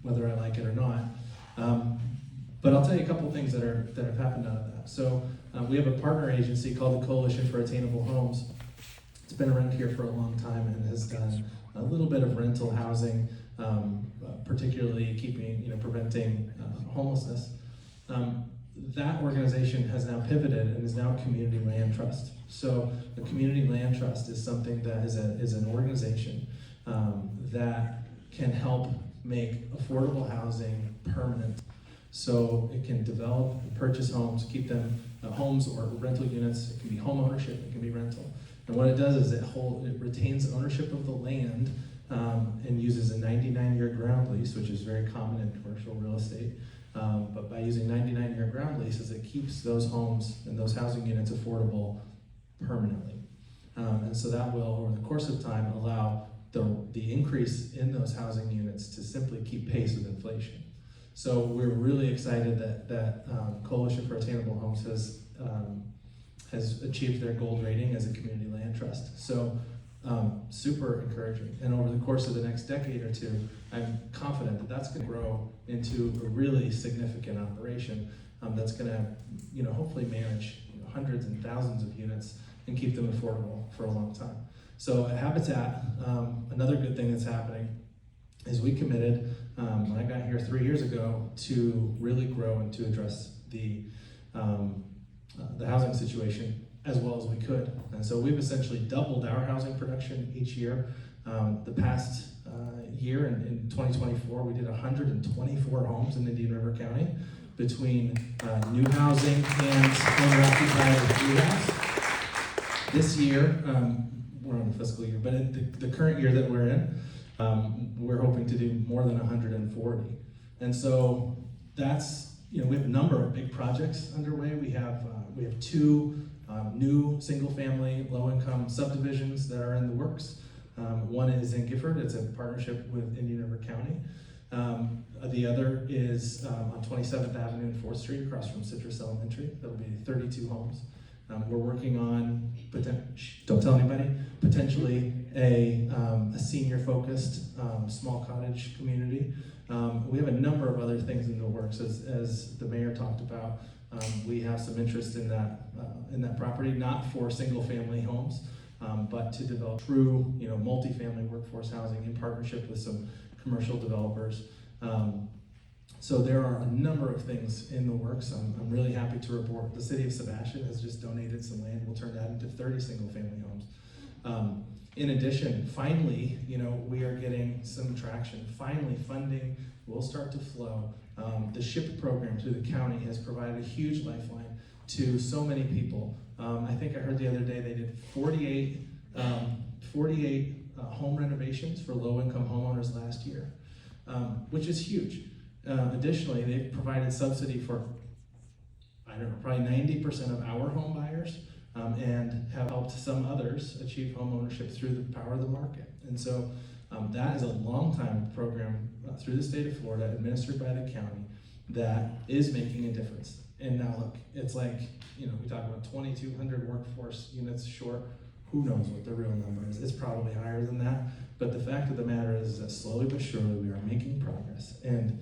whether I like it or not. But I'll tell you a couple of things that have happened out of that. So we have a partner agency called the Coalition for Attainable Homes. It's been around here for a long time and has done a little bit of rental housing, particularly preventing homelessness. That organization has now pivoted and is now Community Land Trust. So the Community Land Trust is something that is an organization that can help make affordable housing permanent. So it can develop and purchase homes, keep them homes or rental units. It can be home ownership, it can be rental. And what it does is it retains ownership of the land and uses a 99-year ground lease, which is very common in commercial real estate. But by using 99-year ground leases, it keeps those homes and those housing units affordable permanently. And so that will, over the course of time, allow the increase in those housing units to simply keep pace with inflation. So we're really excited that Coalition for Attainable Homes has achieved their gold rating as a community land trust. So super encouraging. And over the course of the next decade or two, I'm confident that that's going to grow into a really significant operation that's going to, hopefully manage hundreds and thousands of units and keep them affordable for a long time. So at Habitat, another good thing that's happening is we committed, when I got here 3 years ago, to really grow and to address the housing situation as well as we could. And so we've essentially doubled our housing production each year. The past year, in 2024, we did 124 homes in Indian River County between new housing and owner-occupied rehab. This year, we're on the fiscal year, but in the current year that we're in, we're hoping to do more than 140. And so that's, we have a number of big projects underway. We have 2 new single-family, low-income subdivisions that are in the works. One is in Gifford. It's a partnership with Indian River County. The other is on 27th Avenue and 4th Street across from Citrus Elementary. That'll be 32 homes. We're working on, don't tell anybody, potentially a senior-focused small cottage community. We have a number of other things in the works, as the mayor talked about. We have some interest in that property, not for single-family homes, but to develop true, multifamily workforce housing in partnership with some commercial developers. So there are a number of things in the works. I'm really happy to report the city of Sebastian has just donated some land. We'll turn that into 30 single-family homes. In addition, finally, we are getting some traction. Finally, funding will start to flow. The SHIP program through the county has provided a huge lifeline to so many people. I think I heard the other day they did 48 home renovations for low-income homeowners last year, which is huge. Additionally, they've provided subsidy for, probably 90% of our home buyers, and have helped some others achieve home ownership through the power of the market. And so That is a long-time program through the state of Florida, administered by the county, that is making a difference. And now look, it's like, we talk about 2,200 workforce units short. Who knows what the real number is? It's probably higher than that. But the fact of the matter is that slowly but surely we are making progress, and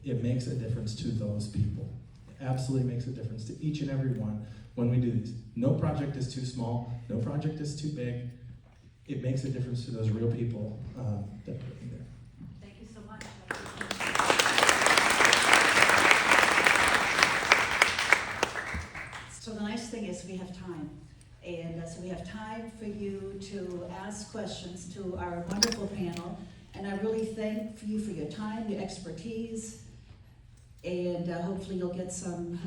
it makes a difference to those people. It absolutely makes a difference to each and every one when we do these. No project is too small, no project is too big. It makes a difference to those real people that are in there. Thank you so much. So the nice thing is we have time. And so we have time for you to ask questions to our wonderful panel. And I really thank you for your time, your expertise, and hopefully you'll get some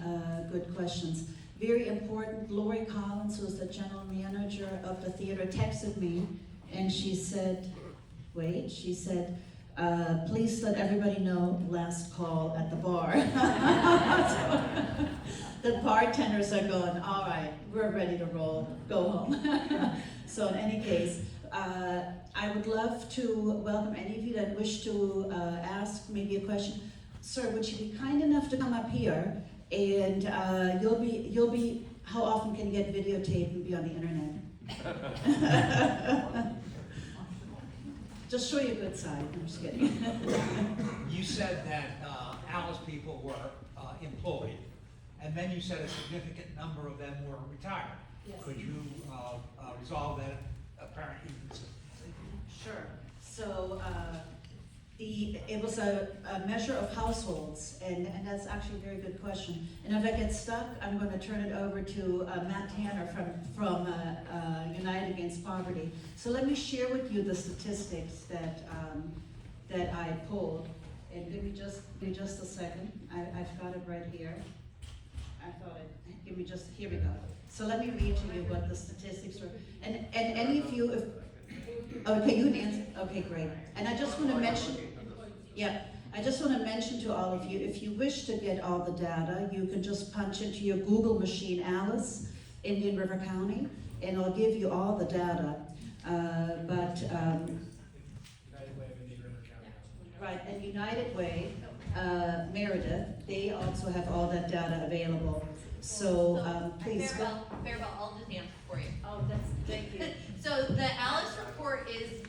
good questions. Very important, Lori Collins, who's the general manager of the theater, texted me, and she said, please let everybody know last call at the bar. The bartenders are going, all right, we're ready to roll, go home. So in any case, I would love to welcome any of you that wish to ask maybe a question. Sir, would you be kind enough to come up here? And you'll be, how often can you get videotaped and be on the internet? Just show your good side, I'm just kidding. You said that Alice people were employed, and then you said a significant number of them were retired. Yes. Could you resolve that apparent inconsistency? Sure. So it was a measure of households, and that's actually a very good question. And if I get stuck, I'm going to turn it over to Matt Tanner from United Against Poverty. So let me share with you the statistics that I pulled. And give me just a second. I've got it right here. Here we go. So let me read to you what the statistics were. And any of you, okay, you can answer. Okay, great. And I just want to mention, to all of you, if you wish to get all the data, you can just punch into your Google machine, Alice, Indian River County, and it'll give you all the data. United Way of Indian River County. Right, and United Way, Meredith, they also have all that data available. So please go. Maribel, I'll just answer for you. Oh, thank you. So the Alice report is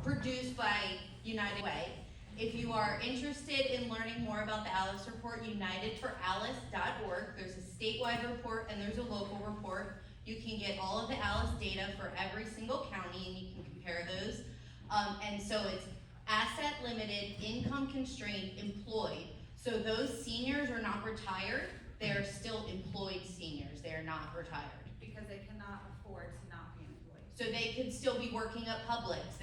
produced by United Way. If you are interested in learning more about the Alice report, unitedforalice.org. There's a statewide report and there's a local report. You can get all of the Alice data for every single county and you can compare those. And so it's asset limited, income constrained, employed. So those seniors are not retired. They are still employed seniors. They are not retired. Because they cannot afford to not be employed. So they could still be working at Publix.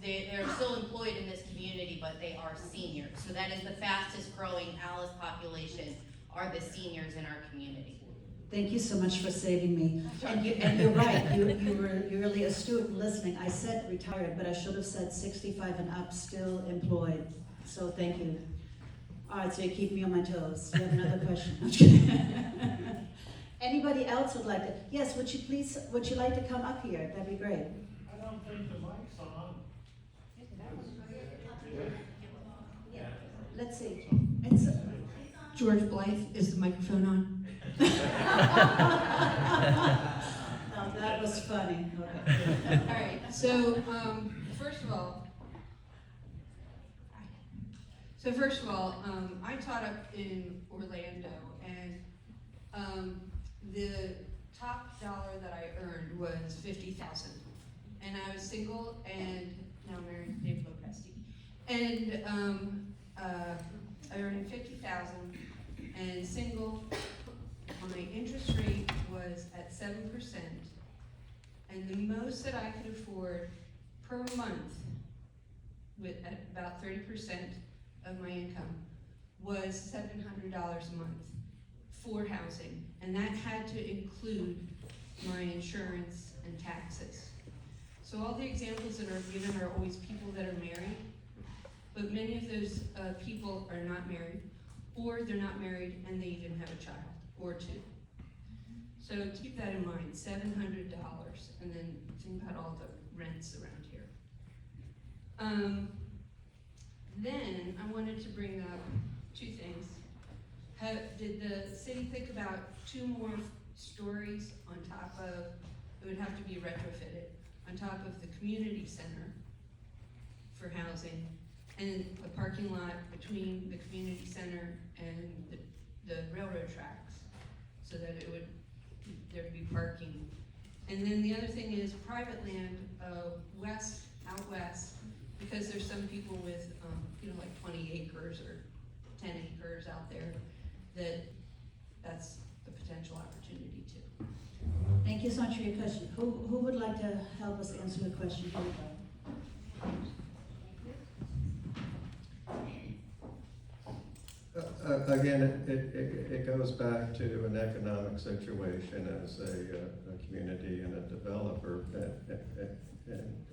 They're still employed in this community, but they are seniors. So that is the fastest growing Alice population are the seniors in our community. Thank you so much for saving me. And you're right, you're really astute in listening. I said retired, but I should have said 65 and up, still employed. So thank you. All right, so you keep me on my toes. Do you have another question? Anybody else would like to? Yes, would you like to come up here? That'd be great. I don't think the mic's on. Let's see. It's George Blythe, is the microphone on? oh, that was funny. Okay. All right, so first of all, I taught up in Orlando, and the top dollar that I earned was $50,000, and I was single, and now I'm married to Dave Lopesti, and I earned $50,000 and single. My interest rate was at 7%, and the most that I could afford per month, at about 30% of my income, was $700 a month for housing, and that had to include my insurance and taxes. So all the examples that are given are always people that are married, but many of those people are not married, or they're not married and they even have a child or two. So keep that in mind, $700, and then think about all the rents around here. Then I wanted to bring up two things. Did the city think about 2 more stories on top of, it would have to be retrofitted, on top of the community center for housing, and a parking lot between the community center and the railroad tracks, so that there'd be parking. And then the other thing is private land, out west, because there's some people with, like 20 acres or 10 acres out there, that's a potential opportunity too. Thank you so much for your question. Who would like to help us answer the question? Here we go. Again, it goes back to an economic situation as a community and a developer.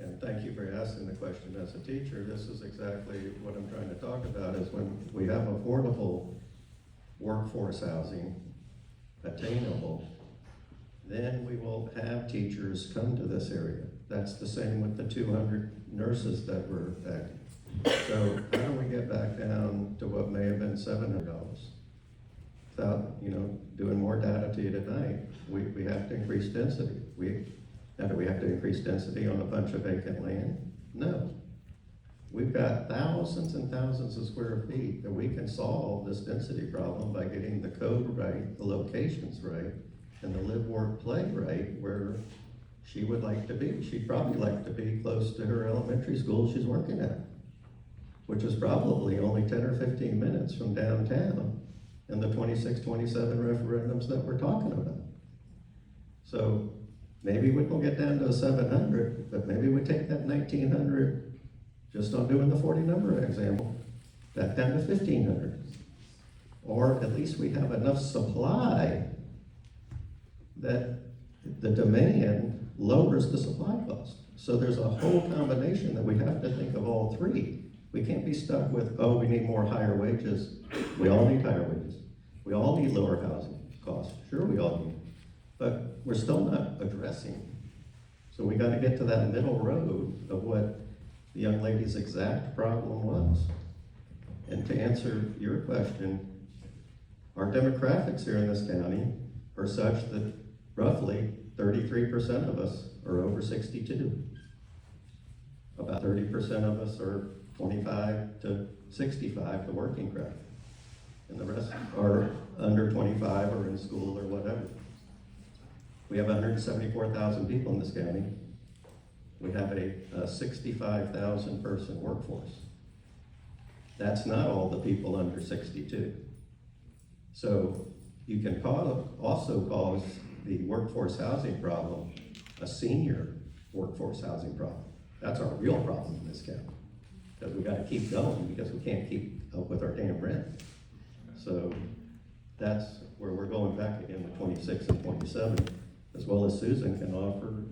And thank you for asking the question. As a teacher, this is exactly what I'm trying to talk about, is when we have affordable workforce housing attainable, then we will have teachers come to this area. That's the same with the 200 nurses that were affected. So how do we get back down to what may have been $700? Without, doing more data to you tonight, we have to increase density. Now, do we have to increase density on a bunch of vacant land? No. We've got thousands and thousands of square feet that we can solve this density problem by getting the code right, the locations right, and the live, work, play right where she would like to be. She'd probably like to be close to her elementary school she's working at, which is probably only 10 or 15 minutes from downtown and the 26, 27 referendums that we're talking about. So maybe we will get down to 700, but maybe we take that 1,900, just on doing the 40 number example, back down to 1,500. Or at least we have enough supply that the demand lowers the supply cost. So there's a whole combination that we have to think of all three. We can't be stuck with, we need more higher wages. We all need higher wages. We all need lower housing costs. Sure, we all need. But we're still not addressing. So we gotta get to that middle road of what the young lady's exact problem was. And to answer your question, our demographics here in this county are such that roughly 33% of us are over 62. About 30% of us are 25 to 65, the working crowd. And the rest are under 25 or in school or whatever. We have 174,000 people in this county. We have a 65,000 person workforce. That's not all the people under 62. So you can also cause the workforce housing problem a senior workforce housing problem. That's our real problem in this county. Because we gotta keep going because we can't keep up with our damn rent. So that's where we're going back again with 26 and 27, as well as Susan can offer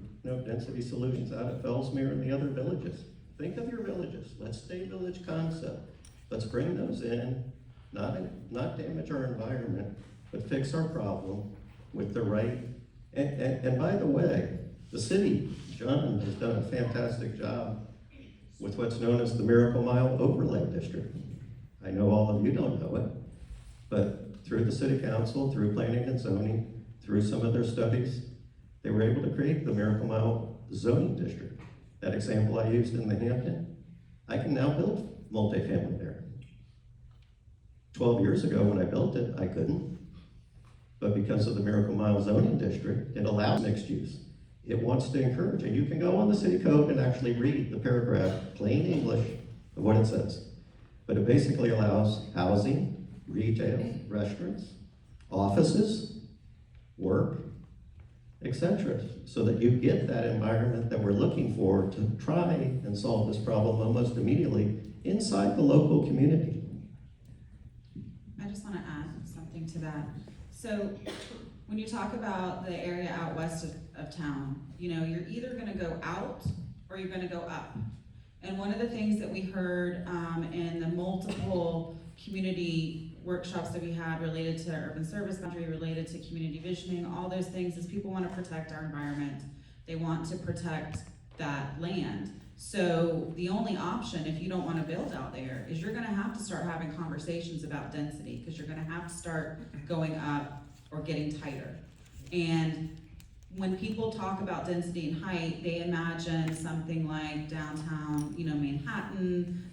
density solutions out at Fellsmere and the other villages. Think of your villages. Let's stay village concept. Let's bring those in, not damage our environment, but fix our problem with the right. And by the way, the city, John has done a fantastic job with what's known as the Miracle Mile Overlay District. I know all of you don't know it, but through the city council, through planning and zoning, through some of their studies, they were able to create the Miracle Mile zoning district. That example I used in the Hampton, I can now build multifamily there. 12 years ago when I built it, I couldn't. But because of the Miracle Mile zoning district, it allows mixed use. It wants to encourage, and you can go on the city code and actually read the paragraph, plain English, of what it says. But it basically allows housing, retail, restaurants, offices, work, etc. So that you get that environment that we're looking for to try and solve this problem almost immediately inside the local community. I just want to add something to that. So when you talk about the area out west of town, you're either going to go out or you're going to go up. And one of the things that we heard in the multiple community workshops that we had related to urban service boundary, related to community visioning, all those things, is people want to protect our environment. They want to protect that land. So the only option, if you don't wanna build out there, is you're gonna have to start having conversations about density, because you're gonna have to start going up or getting tighter. And when people talk about density and height, they imagine something like downtown, Manhattan,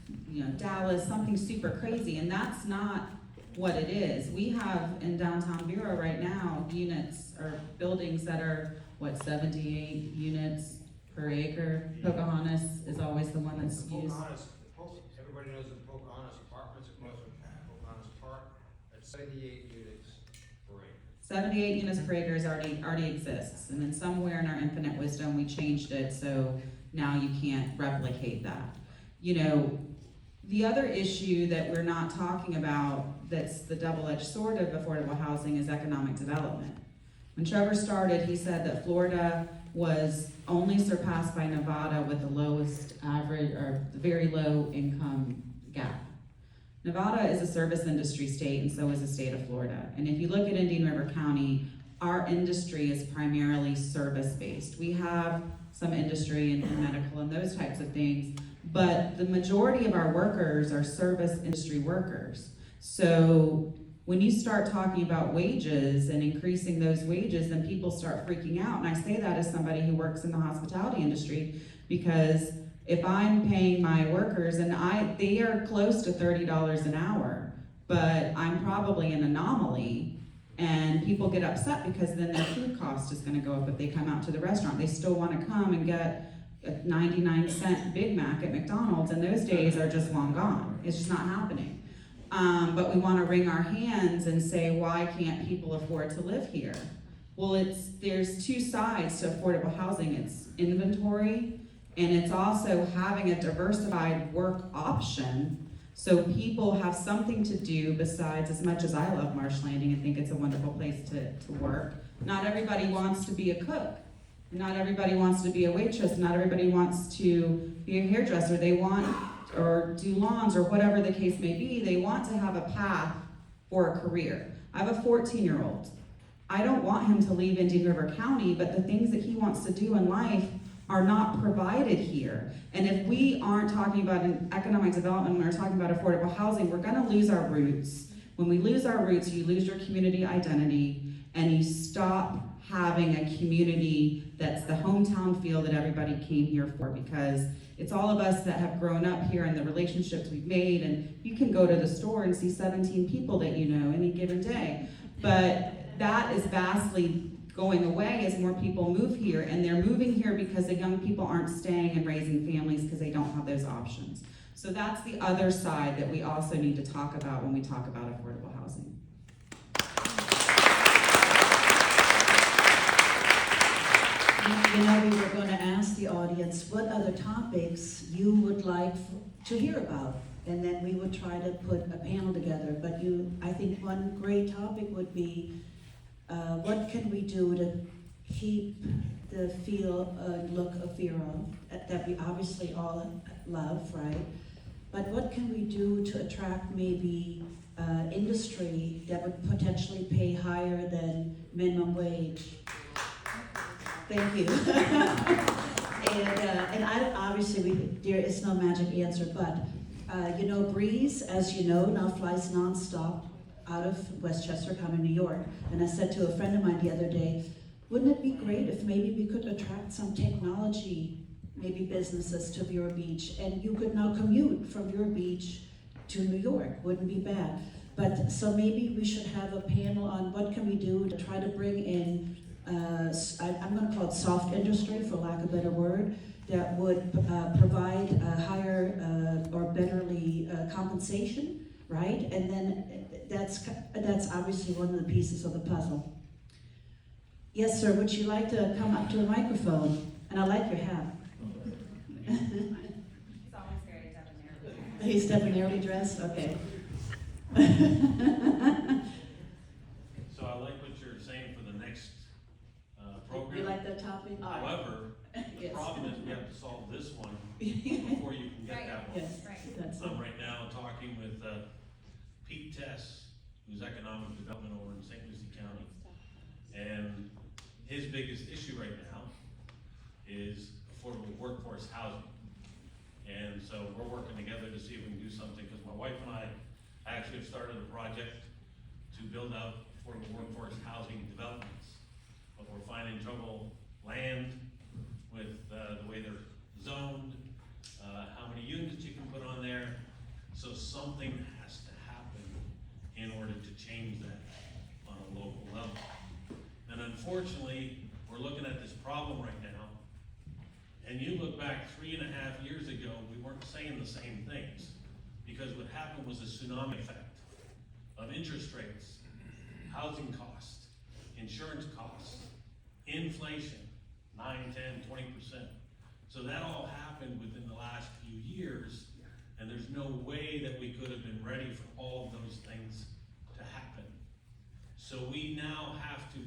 Dallas, something super crazy, and that's not what it is. We have in downtown Bureau right now, units or buildings that are, 78 units per acre. Pocahontas is always the one that's used. Everybody knows the Pocahontas apartments across from Pocahontas Park, that's 78 units per acre. 78 units per acre already exists, and then somewhere in our infinite wisdom, we changed it, so now you can't replicate that. The other issue that we're not talking about, that's the double-edged sword of affordable housing, is economic development. When Trevor started, he said that Florida was only surpassed by Nevada with the lowest average, or the very low income gap. Nevada is a service industry state, and so is the state of Florida. And if you look at Indian River County, our industry is primarily service-based. We have some industry and medical and those types of things, but the majority of our workers are service industry workers. So when you start talking about wages and increasing those wages, then people start freaking out. And I say that as somebody who works in the hospitality industry, because if I'm paying my workers, and they are close to $30 an hour, but I'm probably an anomaly, and people get upset because then their food cost is gonna go up if they come out to the restaurant. They still wanna come and get a 99-cent Big Mac at McDonald's, and those days are just long gone. It's just not happening. But we wanna wring our hands and say, why can't people afford to live here? Well, there's two sides to affordable housing. It's inventory, and it's also having a diversified work option, so people have something to do besides, as much as I love Marsh Landing and think it's a wonderful place to work, not everybody wants to be a cook. Not everybody wants to be a waitress. Not everybody wants to be a hairdresser. They want, or do lawns, or whatever the case may be. They want to have a path for a career. I have a 14-year-old. I don't want him to leave Indian River County, but the things that he wants to do in life are not provided here. And if we aren't talking about an economic development, when we're talking about affordable housing, we're gonna lose our roots. When we lose our roots, you lose your community identity, and you stop having a community that's the hometown feel that everybody came here for, because it's all of us that have grown up here and the relationships we've made, and you can go to the store and see 17 people that you know any given day. But that is vastly going away as more people move here, and they're moving here because the young people aren't staying and raising families because they don't have those options. So that's the other side that we also need to talk about when we talk about affordable housing. We were going to ask the audience what other topics you would like to hear about, and then we would try to put a panel together. But I think one great topic would be, what can we do to keep the feel and look of Vero that we obviously all love, right? But what can we do to attract maybe industry that would potentially pay higher than minimum wage? Thank you. and obviously there is no magic answer, but Breeze, as you know, now flies nonstop out of Westchester, coming to New York. And I said to a friend of mine the other day, wouldn't it be great if maybe we could attract some technology, maybe businesses to Vero Beach, and you could now commute from Vero Beach to New York? Wouldn't be bad. But so maybe we should have a panel on what can we do to try to bring in I'm going to call it soft industry, for lack of a better word, that would provide higher or betterly compensation, right? And then that's obviously one of the pieces of the puzzle. Yes, sir. Would you like to come up to the microphone? And I like your hat. He's always very debonairly. He's debonairly dressed. Okay. So I like what you're saying for the next program. You like that topic? However, the Yes. problem is we have to solve this one before you can get that one. Yes, that's I'm right now talking with Pete Tess, who's economic development over in St. Lucie County. And his biggest issue right now is affordable workforce housing. And so we're working together to see if we can do something, because my wife and I actually have started a project to build out affordable workforce housing developments. But we're finding trouble land with the way they're zoned, how many units you can put on there. So something has to happen in order to change that on a local level. And unfortunately, we're looking at this problem right now. And you look back 3.5 years ago, we weren't saying the same things. Because what happened was a tsunami effect of interest rates, housing costs, insurance costs, inflation, 9, 10, 20%. So that all happened within the last few years, and there's no way that we could have been ready for all of those things to happen. So we now have to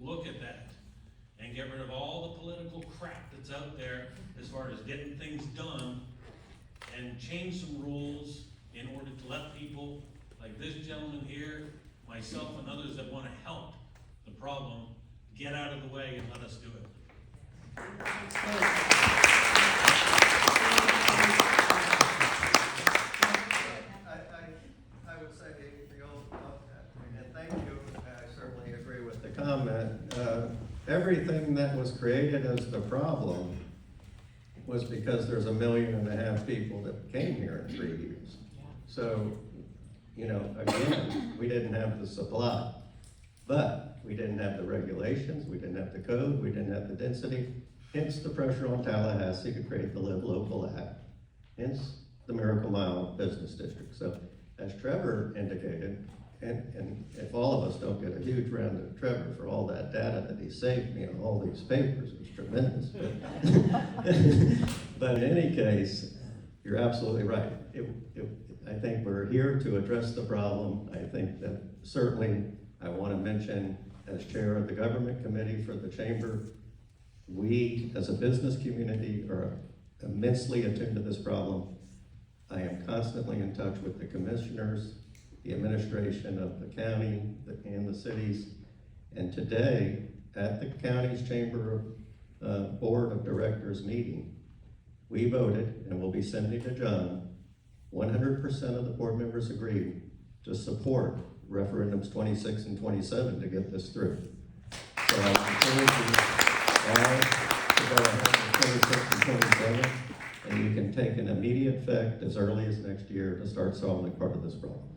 look at that and get rid of all the political crap that's out there as far as getting things done, and change some rules in order to let people like this gentleman here, myself, and others that want to help the problem get out of the way and let us do it. I would say, and thank you, I certainly agree with the comment. Everything that was created as the problem was because there's 1.5 million people that came here in 3 years. So, you know, again, we didn't have the supply, but we didn't have the regulations, we didn't have the code, we didn't have the density, hence the pressure on Tallahassee to create the Live Local Act, hence the Miracle Mile Business District. So, as Trevor indicated, and if all of us don't get a huge round of Trevor for all that data that he saved me on all these papers, it was tremendous. But in any case, you're absolutely right. I think we're here to address the problem. I think that certainly I want to mention, as chair of the government committee for the chamber, we as a business community are immensely attuned to this problem. I am constantly in touch with the commissioners, the administration of the county and the cities. And today, at the county's chamber board of directors meeting, we voted, and we'll be sending to John, 100% of the board members agreed to support referendums 26 and 27 to get this through. So I encourage you all to go ahead with 26 and 27, and you can take an immediate effect as early as next year to start solving part of this problem.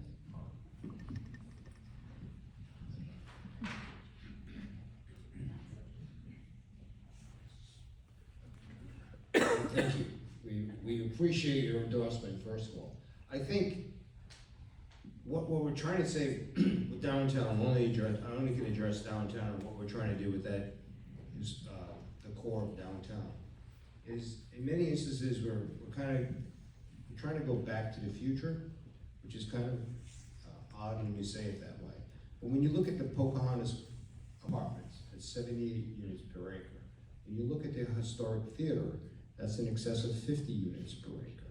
Thank you. We appreciate your endorsement, first of all. I think what we're trying to say with downtown, I only can address downtown, and what we're trying to do with that is the core of downtown. Is in many instances we're trying to go back to the future, which is kind of odd when you say it that way. But when you look at the Pocahontas apartments, it's 78 units per acre. When you look at the historic theater, that's in excess of 50 units per acre.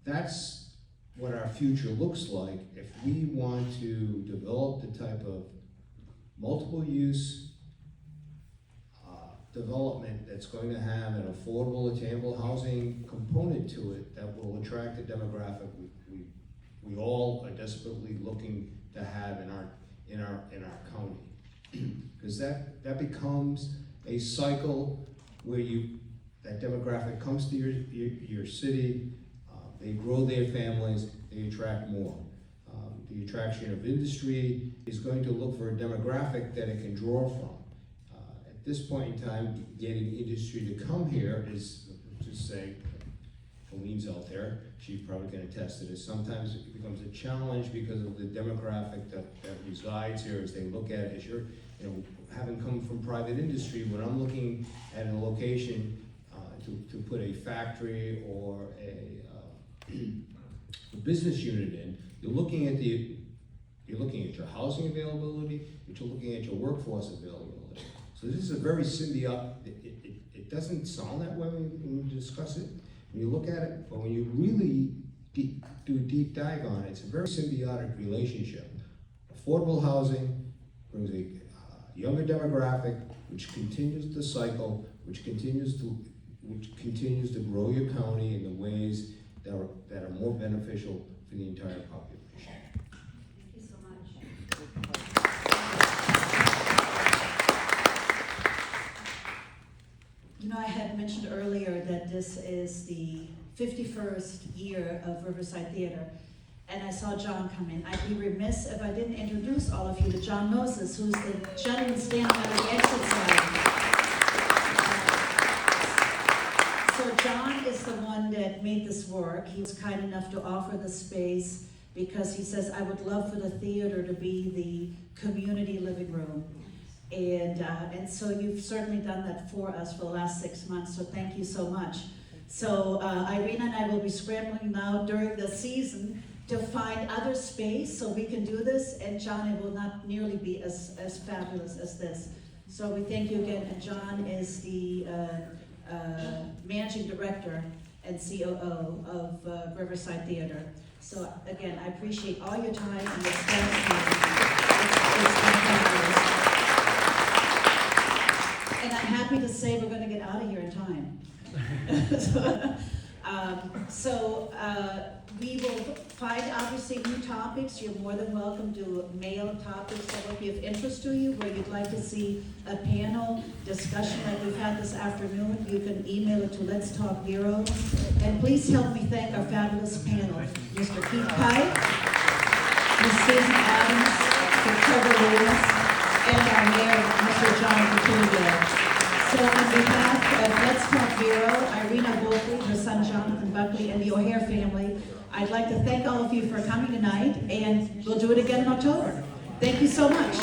That's what our future looks like if we want to develop the type of multiple use development that's going to have an affordable, attainable housing component to it that will attract the demographic we all are desperately looking to have in our county. Because that becomes a cycle where that demographic comes to your city, they grow their families, they attract more. The attraction of industry is going to look for a demographic that it can draw from. At this point in time, getting industry to come here is, just say, Colleen's out there, she's probably can attest to this. Sometimes it becomes a challenge because of the demographic that resides here as they look at it. As you're, having come from private industry, when I'm looking at a location to put a factory or a business unit in, you're looking at your housing availability, but you're looking at your workforce availability. So this is a very symbiotic. It doesn't sound that way when you discuss it, when you look at it, but when you really do a deep dive on it, it's a very symbiotic relationship. Affordable housing brings a younger demographic, which continues the cycle, which continues to which continues to grow your county in the ways that are more beneficial for the entire population. Thank you so much. You know, I had mentioned earlier that this is the 51st year of Riverside Theater, and I saw John come in. I'd be remiss if I didn't introduce all of you to John Moses, who's the gentleman standing on the exit side. So John is the one that made this work. He was kind enough to offer the space because he says, I would love for the theater to be the community living room. And so you've certainly done that for us for the last 6 months, so thank you so much. So Irina and I will be scrambling now during the season to find other space so we can do this, and John, it will not nearly be as fabulous as this. So we thank you again, and John is the Managing Director and COO of Riverside Theater. So again, I appreciate all your time and your staff here. It's fantastic. And I'm happy to say we're going to get out of here in time. We will find obviously new topics. You're more than welcome to mail topics that will be of interest to you, where you'd like to see a panel discussion like we've had this afternoon. You can email it to Let's Talk Bureau. And please help me thank our fabulous panel, Mr. Keith Pike, Ms. Susan Adams, Mr. Trevor Lewis, and our mayor, Mr. John Coutinho. So on behalf of Let's Talk Bureau, Irina Buckley, her son Jonathan Buckley, and the O'Hare family, I'd like to thank all of you for coming tonight, and we'll do it again in October. Thank you so much.